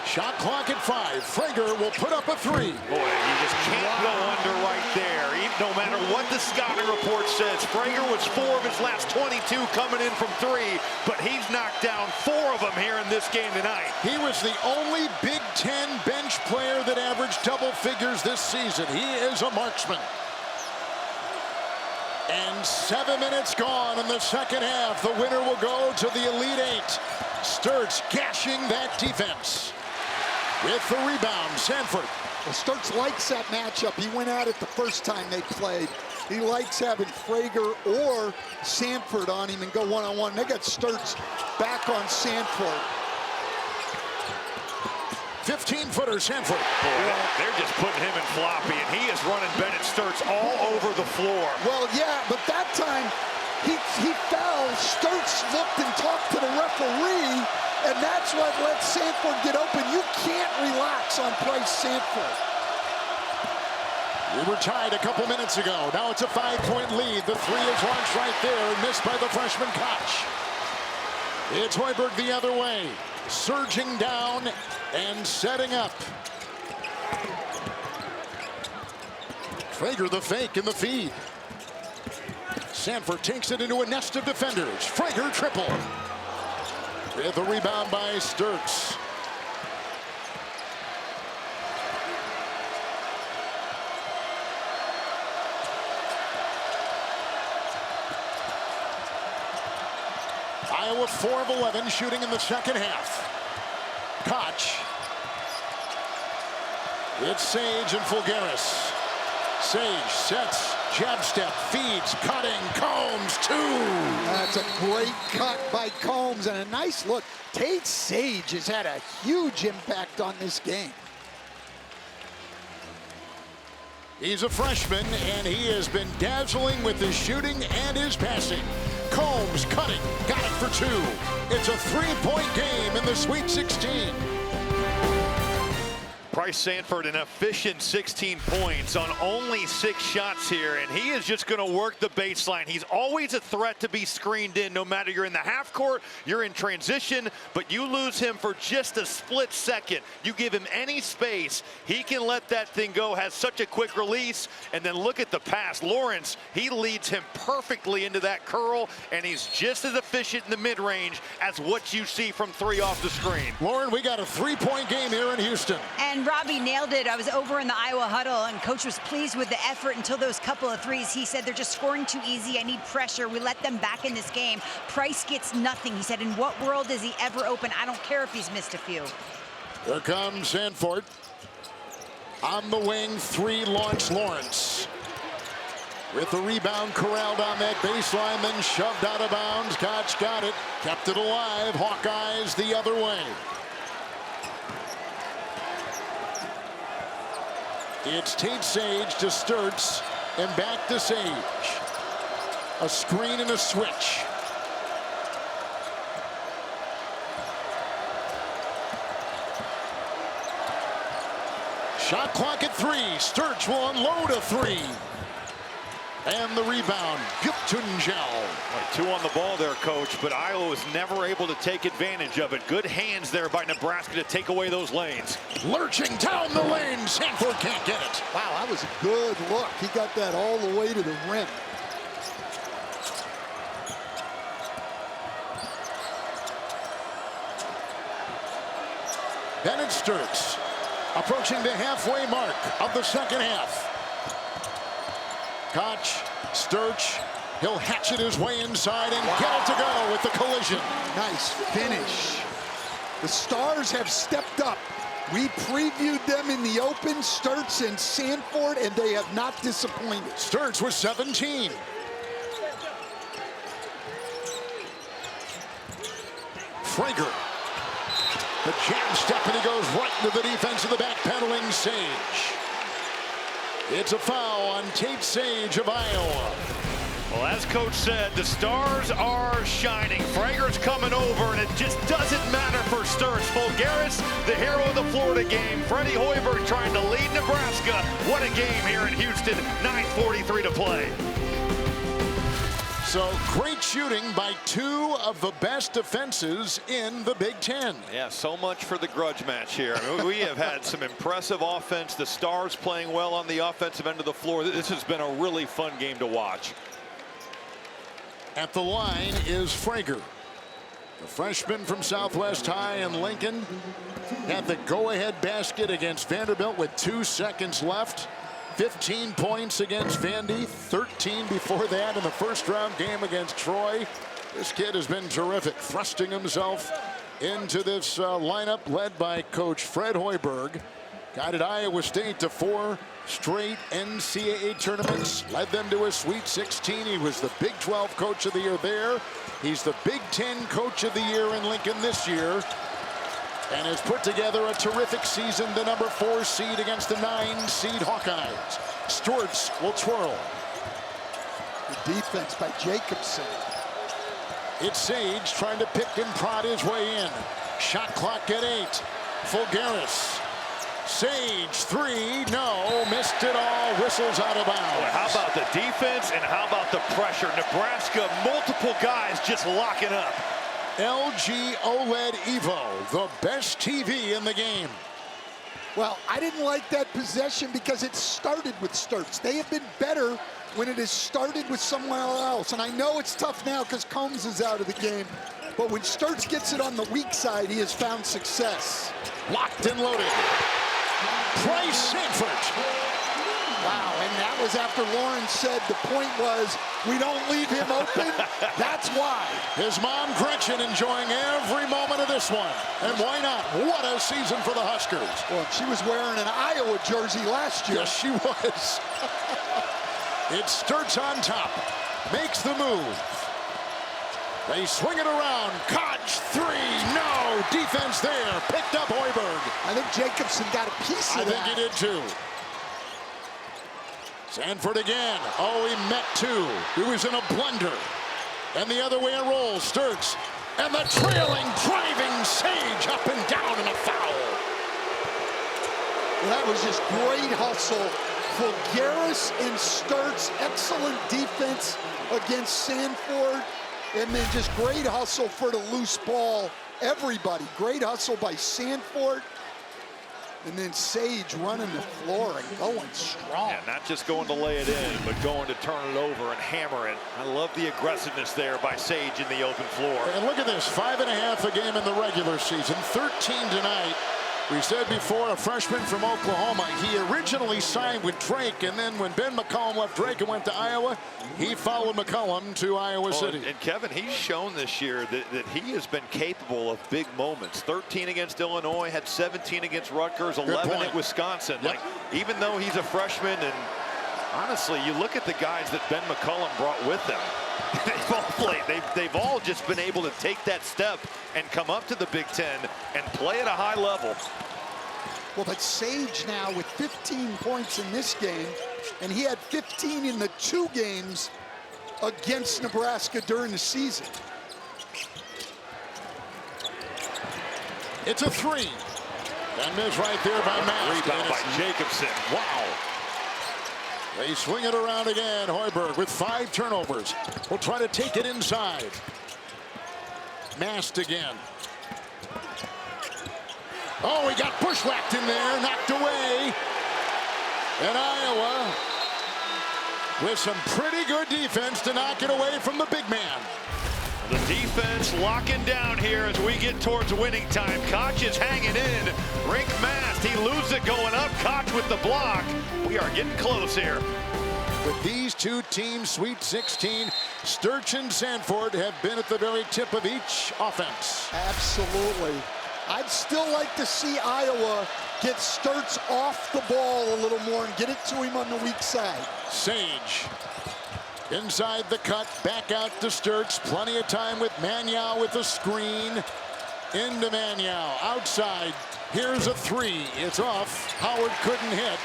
Shot clock at 5. Frager will put up a 3. Boy, you just can't go under right there. No matter what the scouting report says, Frager was 4 of his last 22 coming in from 3, but he's knocked down 4 of them here in this game tonight. He was the only Big Ten bench player that averaged double figures this season. He is a marksman. And 7 minutes gone in the second half. The winner will go to the Elite 8. Sturtz gashing that defense. With the rebound, Sanford. Well, Sturtz likes that matchup. He went at it the first time they played. He likes having Frager or Sanford on him and go one-on-one. They got Sturtz back on Sanford. 15-footer, Sanford. Boy, they're just putting him in floppy, and he is running Bennett Sturtz all over the floor. Well, yeah, but that time he fell. Sturtz looked and talked to the referee, and that's what let Sanford get open. You can't relax on Bryce Sanford. We were tied a couple minutes ago. Now it's a 5-point lead. The 3 is launched right there and missed by the freshman Koch. It's Hoiberg the other way. Surging down and setting up. Frager the fake in the feed. Sanford takes it into a nest of defenders. Frager triple. With a rebound by Sturtz. Iowa 4 of 11 shooting in the second half. Koch. It's Sage and Fulgaris. Sage sets, jab step, feeds, cutting, Combs, 2. That's a great cut by Combs and a nice look. Tate Sage has had a huge impact on this game. He's a freshman, and he has been dazzling with his shooting and his passing. Combs cutting, got it for 2. It's a 3-point game in the Sweet 16. Bryce Sanford, an efficient 16 points on only 6 shots here, and he is just going to work the baseline. He's always a threat to be screened in, no matter you're in the half court, you're in transition, but you lose him for just a split second. You give him any space, he can let that thing go, has such a quick release, and then look at the pass. Lawrence, he leads him perfectly into that curl, and he's just as efficient in the mid-range as what you see from 3 off the screen. Lauren, we got a 3-point game here in Houston. And Robbie nailed it. I was over in the Iowa huddle, and coach was pleased with the effort until those couple of threes. He said, they're just scoring too easy. I need pressure. We let them back in this game. Price gets nothing. He said, in what world is he ever open? I don't care if he's missed a few. Here comes Sanford. On the wing, 3 launch Lawrence. With the rebound corralled on that baseline, then shoved out of bounds. Koch got it, kept it alive. Hawkeyes the other way. It's Tate Sage to Sturtz and back to Sage. A screen and a switch. Shot clock at 3. Sturtz will unload a 3. And the rebound, Guptunjel. 2 on the ball there, coach, but Iowa was never able to take advantage of it. Good hands there by Nebraska to take away those lanes. Lurching down the lane, Sanford can't get it. Wow, that was a good look. He got that all the way to the rim. Bennett Sturtz approaching the halfway mark of the second half. Koch, Sturtz, he'll hatchet his way inside and get it to go with the collision. Nice finish. The Stars have stepped up. We previewed them in the open, Sturtz and Sanford, and they have not disappointed. Sturtz was 17. Frager. The jab step, and he goes right into the defense of the backpedaling Sage. It's a foul on Tate Sage of Iowa. Well, as coach said, the Stars are shining. Frager's coming over, and it just doesn't matter for Sturtz. Fulgaris, the hero of the Florida game. Freddie Hoiberg trying to lead Nebraska. What a game here in Houston. 9:43 to play. So great shooting by 2 of the best defenses in the Big Ten. Yeah, so much for the grudge match here. I mean, we have had some impressive offense. The Stars playing well on the offensive end of the floor. This has been a really fun game to watch. At the line is Frager. The freshman from Southwest High in Lincoln had the go-ahead basket against Vanderbilt with 2 seconds left. 15 points against Vandy, 13 before that in the first-round game against Troy. This kid has been terrific, thrusting himself into this lineup led by Coach Fred Hoiberg. Guided Iowa State to 4 straight NCAA tournaments, led them to a Sweet 16. He was the Big 12 Coach of the Year there. He's the Big 10 Coach of the Year in Lincoln this year, and has put together a terrific season, the number 4 seed against the 9 seed Hawkeyes. Sturtz will twirl. The defense by Jacobson. It's Sage trying to pick and prod his way in. Shot clock at 8. Fulgaris. Sage 3, no, missed it all, whistles out of bounds. Boy, how about the defense and how about the pressure? Nebraska, multiple guys just locking up. LG OLED Evo, the best TV in the game. Well, I didn't like that possession because it started with Sturts. They have been better when it has started with someone else. And I know it's tough now because Combs is out of the game. But when Sturts gets it on the weak side, he has found success. Locked and loaded. Price Sanford. Wow, and that was after Lawrence said the point was we don't leave him open. That's why. His mom, Gretchen, enjoying every moment of this one. And why not? What a season for the Huskers. Well, she was wearing an Iowa jersey last year. Yes, she was. It Sturts on top. Makes the move. They swing it around. Koch, three. No. Defense there. Picked up Hoiberg. I think Jacobson got a piece of that. I think he did too. Sanford again. Oh, he met two. He was in a blunder. And the other way it rolls. Sturts. And the trailing, driving Sage up and down in a foul. Well, that was just great hustle for Garris and Sturts. Excellent defense against Sanford. And then just great hustle for the loose ball. Everybody. Great hustle by Sanford. And then Sage running the floor and going strong. Yeah, not just going to lay it in, but going to turn it over and hammer it. I love the aggressiveness there by Sage in the open floor. And look at this, 5.5 a game in the regular season, 13 tonight. We said before, a freshman from Oklahoma. He originally signed with Drake, and then when Ben McCollum left Drake and went to Iowa, he followed McCollum to Iowa City. And Kevin, he's shown this year that he has been capable of big moments. 13 against Illinois, had 17 against Rutgers, 11 at Wisconsin. Yep. Like, even though he's a freshman, and honestly, you look at the guys that Ben McCollum brought with him. They've all played. They've all just been able to take that step and come up to the Big Ten and play at a high level. Well, but Sage now with 15 points in this game, and he had 15 in the 2 games against Nebraska during the season. It's a 3. And missed right there by Mask. Rebound by Jacobson. Wow. They swing it around again. Hoiberg with 5 turnovers. Will try to take it inside. Mast again. Oh, he got bushwhacked in there, knocked away. And Iowa with some pretty good defense to knock it away from the big man. The defense locking down here as we get towards winning time. Koch is hanging in. Rink Mast, he loses it going up. Koch with the block. We are getting close here. With these two teams, Sweet 16, Sturts and Sanford have been at the very tip of each offense. Absolutely. I'd still like to see Iowa get Sturts off the ball a little more and get it to him on the weak side. Sage inside the cut, back out to Sturts. Plenty of time with Magnow with the screen. Into Magnow, outside. Here's a 3. It's off. Howard couldn't hit.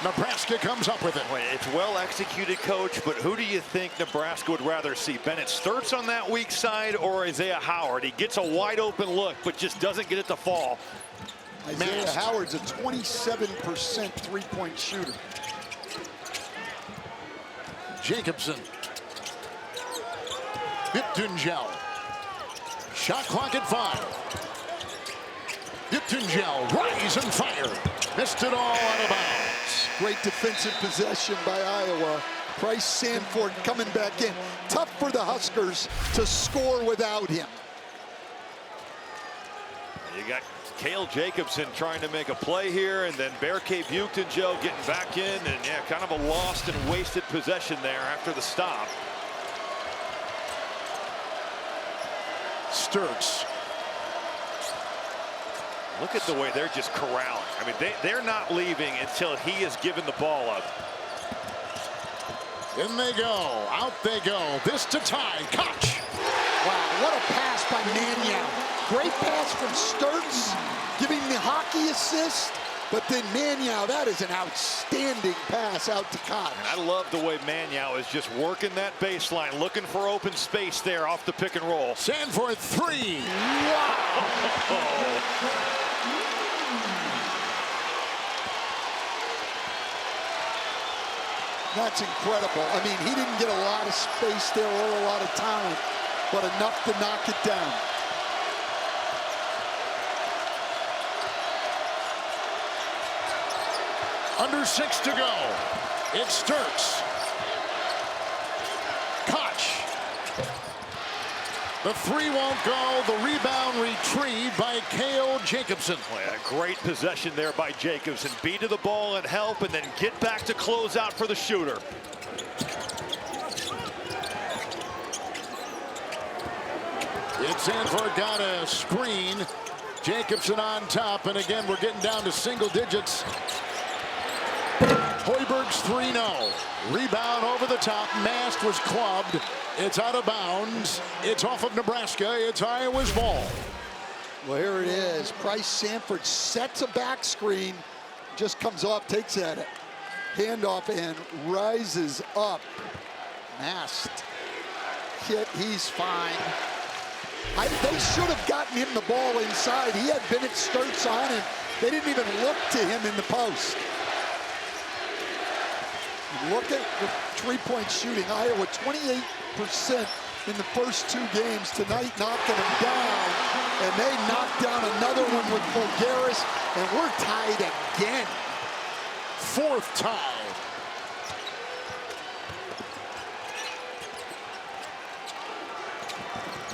Nebraska comes up with it. It's well executed, Coach, but who do you think Nebraska would rather see? Bennett Sturts on that weak side or Isaiah Howard? He gets a wide open look, but just doesn't get it to fall. Isaiah Howard's a 27% three-point shooter. Jacobson. Bittengel. Shot clock at 5. Bittengel, rise and fire. Missed it all out of bounds. Great defensive possession by Iowa. Price Sanford coming back in. Tough for the Huskers to score without him. You got Cale Jacobson trying to make a play here, and then Berke Bittengel getting back in, and yeah, kind of a lost and wasted possession there after the stop. Sturts. Look at the way they're just corralling. I mean, they're not leaving until he has given the ball up. In they go. Out they go. This to tie. Koch. Wow, what a pass by Magnow. Great pass from Sturts, giving the hockey assist. But then Magnow, that is an outstanding pass out to Koch. And I love the way Magnow is just working that baseline, looking for open space there off the pick and roll. Sanford 3. Wow. That's incredible. I mean, he didn't get a lot of space there or a lot of time, but enough to knock it down. Under 6 to go. It Sturts. Koch. The three won't go. The rebound retrieved by Cale Jacobson. Yeah, great possession there by Jacobson. Beat to the ball and help, and then get back to close out for the shooter. It's Sanford got a screen. Jacobson on top, and again, we're getting down to single digits. Hoiberg's 3-0. Rebound over the top. Mast was clubbed. It's out of bounds. It's off of Nebraska. It's Iowa's ball. Well, here it is. Bryce Sanford sets a back screen, just comes off, takes that handoff, and rises up. Mast hit. He's fine. They should have gotten him the ball inside. He had Bennett Sturts on, and they didn't even look to him in the post. Look at the three-point shooting. Iowa 28% in the first 2 games. Tonight knocking them down. And they knocked down another one with Fulgaris. And we're tied again. 4th tie.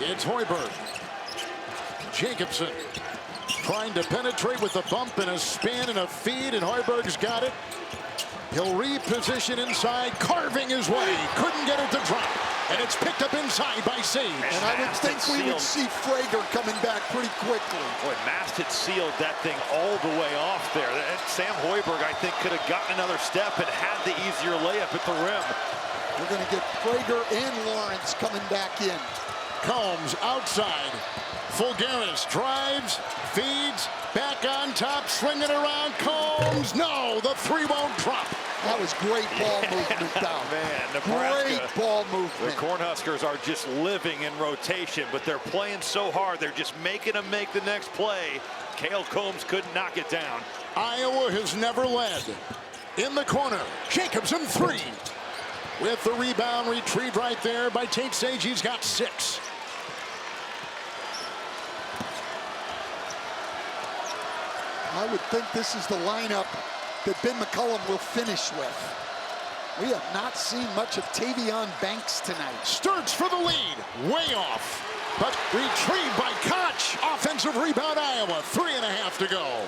It's Hoiberg. Jacobson trying to penetrate with a bump and a spin and a feed, and Hoiberg's got it. He'll reposition inside, carving his way. Couldn't get it to drop. And it's picked up inside by Sage. And I would think we would see Frager coming back pretty quickly. Boy, Mast had sealed that thing all the way off there. Sam Hoiberg, I think, could have gotten another step and had the easier layup at the rim. We're going to get Frager and Lawrence coming back in. Combs outside. Fulgaris drives, feeds, back on top, swinging around. Combs, no, the three won't drop. That was great ball movement down. Man, Nebraska. Great ball movement. The Cornhuskers are just living in rotation, but they're playing so hard. They're just making them make the next play. Cale Combs couldn't knock it down. Iowa has never led. In the corner, Jacobson 3. With the rebound retrieved right there by Tate Sage. He's got 6. I would think this is the lineup that Ben McCullum will finish with. We have not seen much of Tavion Banks tonight. Sturts for the lead, way off, but retrieved by Koch. Offensive rebound, Iowa, 3.5 to go.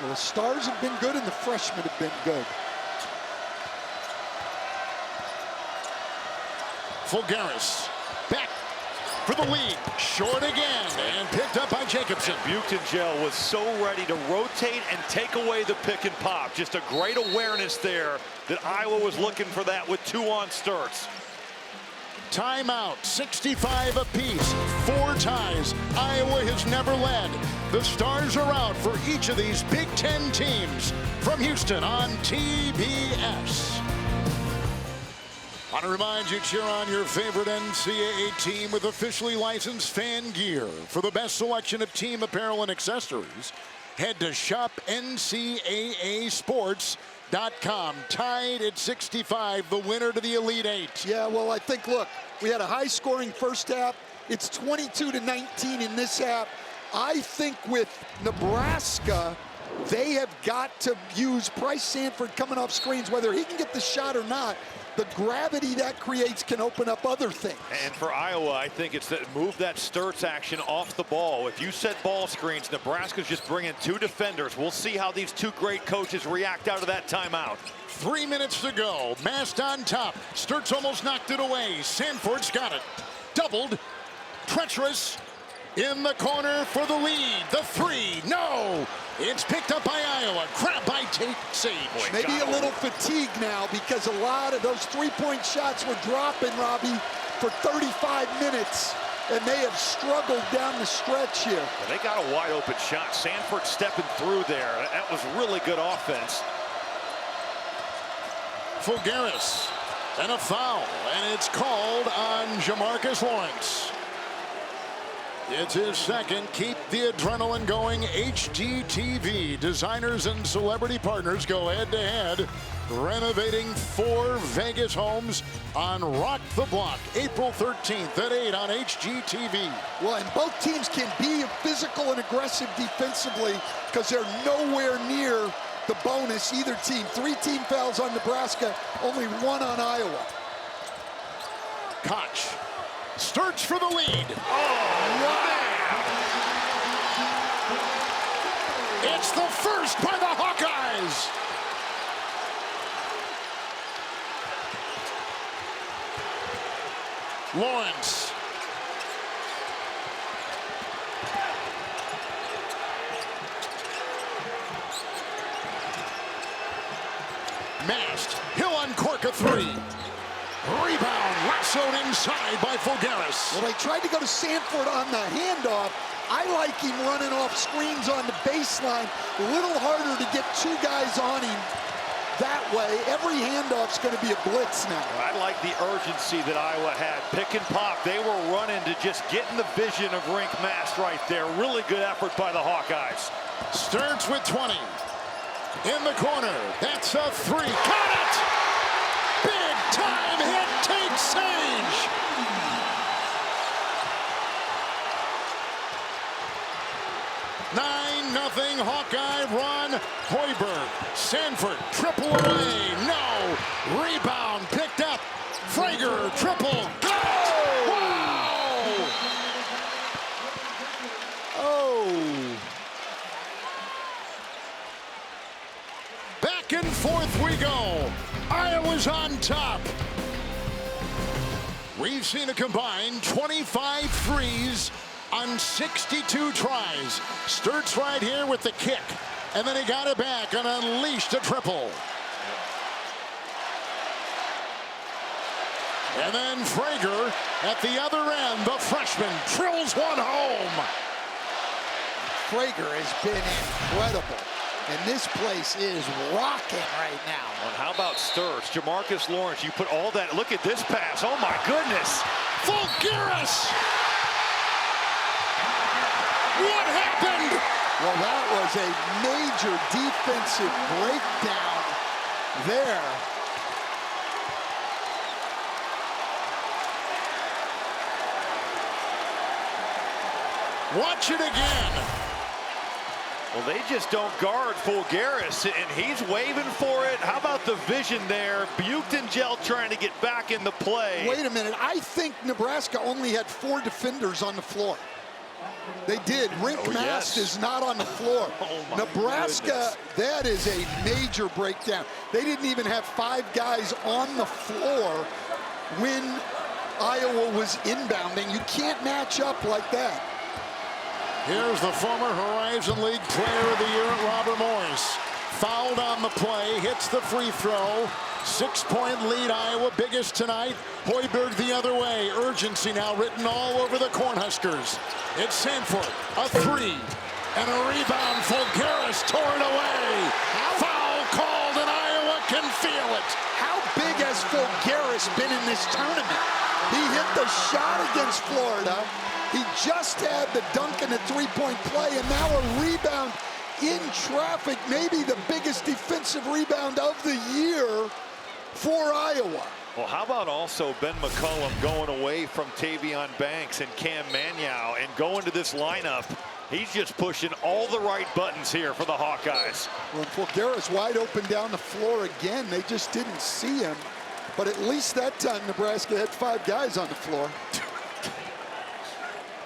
Well, the Stars have been good and the freshmen have been good. Fulgaris, back for the lead, short again, and picked up by Jacobson. Buchtengel was so ready to rotate and take away the pick and pop. Just a great awareness there that Iowa was looking for that with 2 on Sturts. Timeout, 65 apiece, 4 ties. Iowa has never led. The Stars are out for each of these Big Ten teams. From Houston on TBS. I want to remind you, cheer on your favorite NCAA team with officially licensed fan gear. For the best selection of team apparel and accessories, head to shopncaasports.com. Tied at 65, the winner to the Elite 8. Yeah, well, I think, look, we had a high-scoring first half. It's 22-19 in this half. I think with Nebraska, they have got to use Bryce Sanford coming off screens, whether he can get the shot or not. The gravity that creates can open up other things. And for Iowa, I think it's that move that Sturts action off the ball. If you set ball screens, Nebraska's just bringing 2 defenders. We'll see how these 2 great coaches react out of that timeout. 3 minutes to go. Mast on top. Sturts almost knocked it away. Sanford's got it. Doubled. Treacherous. In the corner for the lead. The 3. No. It's picked up by Iowa. Grabbed by Tate Sage. Maybe a little fatigue now because a lot of those 3-point shots were dropping, Robbie, for 35 minutes. And they have struggled down the stretch here. Well, they got a wide open shot. Sanford stepping through there. That was really good offense. Fulgaris. And a foul. And it's called on Jamarcus Lawrence. It's his second. Keep the adrenaline going. HGTV. Designers and celebrity partners go head-to-head. Renovating 4 Vegas homes on Rock the Block. April 13th at 8 on HGTV. Well, and both teams can be physical and aggressive defensively because they're nowhere near the bonus, either team. 3 team fouls on Nebraska, only 1 on Iowa. Koch. Sturts for the lead. Oh, wow. It's the first by the Hawkeyes. Lawrence. Mast. He'll uncork a 3. Rebound lassoed inside by Fulgaris. Well, they tried to go to Sanford on the handoff. I like him running off screens on the baseline. A little harder to get 2 guys on him that way. Every handoff's going to be a blitz now. I like the urgency that Iowa had. Pick and pop. They were running to just get in the vision of Rink Mast right there. Really good effort by the Hawkeyes. Sturts with 20. In the corner. That's a 3. Got it! Big time hit. Tate Sage. Nothing Hawkeye run. Hoiberg. Sanford. Triple away. No. Rebound picked up. Frager. Triple. Got it! Wow! Oh. Back and forth we go. Iowa's on top. We've seen a combined 25 threes on 62 tries. Sturts right here with the kick. And then he got it back and unleashed a triple. And then Frager at the other end, the freshman, drills one home. Frager has been incredible. And this place is rocking right now. Well, how about Sturts? Jamarcus Lawrence, you put all that. Look at this pass. Oh, my goodness. Fulgaris! What happened? Well, that was a major defensive breakdown there. Watch it again. Well, they just don't guard Fulgaris, and he's waving for it. How about the vision there? Buchtengel trying to get back in the play. Wait a minute. I think Nebraska only had 4 defenders on the floor. They did. Rink Mast is not on the floor. Oh, Nebraska, that is a major breakdown. They didn't even have 5 guys on the floor when Iowa was inbounding. You can't match up like that. Here's the former Horizon League Player of the Year, Robert Morris. Fouled on the play, hits the free throw. 6-point lead, Iowa, biggest tonight. Hoiberg the other way. Urgency now written all over the Cornhuskers. It's Sanford, a 3, and a rebound. Fulgaris tore it away. Foul called, and Iowa can feel it. How big has Fulgaris been in this tournament? He hit the shot against Florida. He just had the dunk and the 3-point play, and now a rebound in traffic, maybe the biggest defensive rebound of the year for Iowa. Well, how about also Ben McCollum going away from Tavion Banks and Cam Manyow and going to this lineup? He's just pushing all the right buttons here for the Hawkeyes. Well, Fulgaris wide open down the floor again. They just didn't see him. But at least that time, Nebraska had 5 guys on the floor.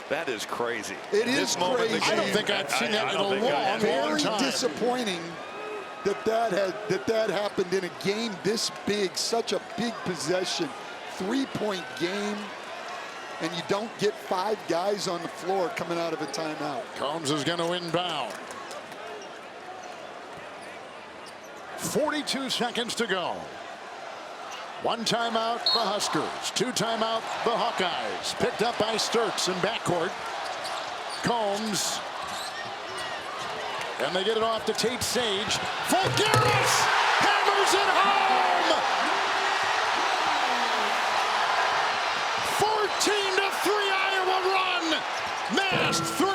That is crazy. It is crazy. I don't think I've seen that in a long Very time. disappointing that happened in a game this big, such a big possession, 3-point game, and you don't get 5 guys on the floor coming out of a timeout. Combs is going to inbound. 42 seconds to go. 1 timeout, the Huskers. 2 timeout, the Hawkeyes. Picked up by Sturts in backcourt. Combs. And they get it off to Tate Sage. Fulgaris hammers it home! 14-3 Iowa run! Mast 3,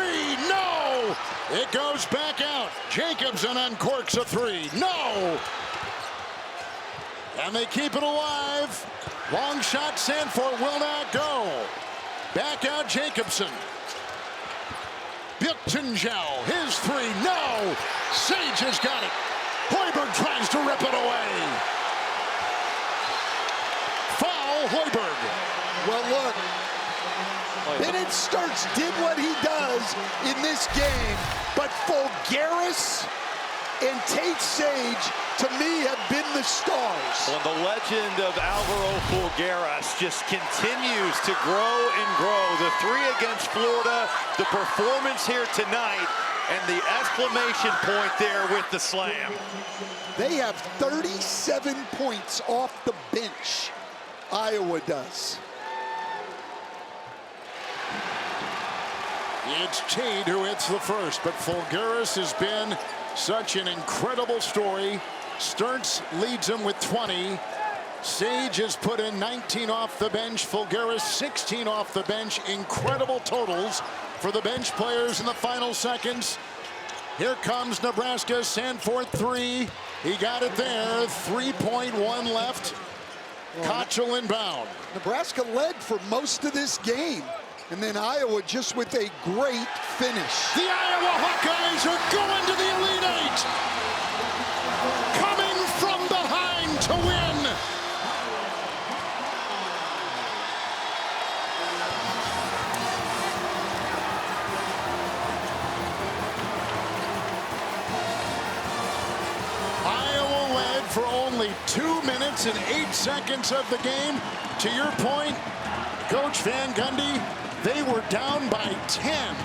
no! It goes back out. Jacobson uncorks a 3, no! And they keep it alive. Long shot, Sanford will not go. Back out Jacobson. Buchtengel, his 3, no! Sage has got it. Hoiberg tries to rip it away. Foul, Hoiberg. Well, look, Bennett Sturts did what he does in this game, but Fulgaris and Tate Sage, to me, have been the stars. Well, the legend of Alvaro Fulgaris just continues to grow and grow. The three against Florida, the performance here tonight, and the exclamation point there with the slam. They have 37 points off the bench. Iowa does. It's Tate who hits the first, but Fulgaris has been such an incredible story. Sturts leads him with 20. Sage has put in 19 off the bench. Fulgaris 16 off the bench. Incredible totals for the bench players in the final seconds. Here comes Nebraska. Sanford 3. He got it there. 3.1 left. Kochel inbound. Nebraska led for most of this game. And then Iowa just with a great finish. The Iowa Hawkeyes are going to the Elite Eight. Coming from behind to win. Iowa led for only 2 minutes and 8 seconds of the game. To your point, Coach Van Gundy, they were down by 10.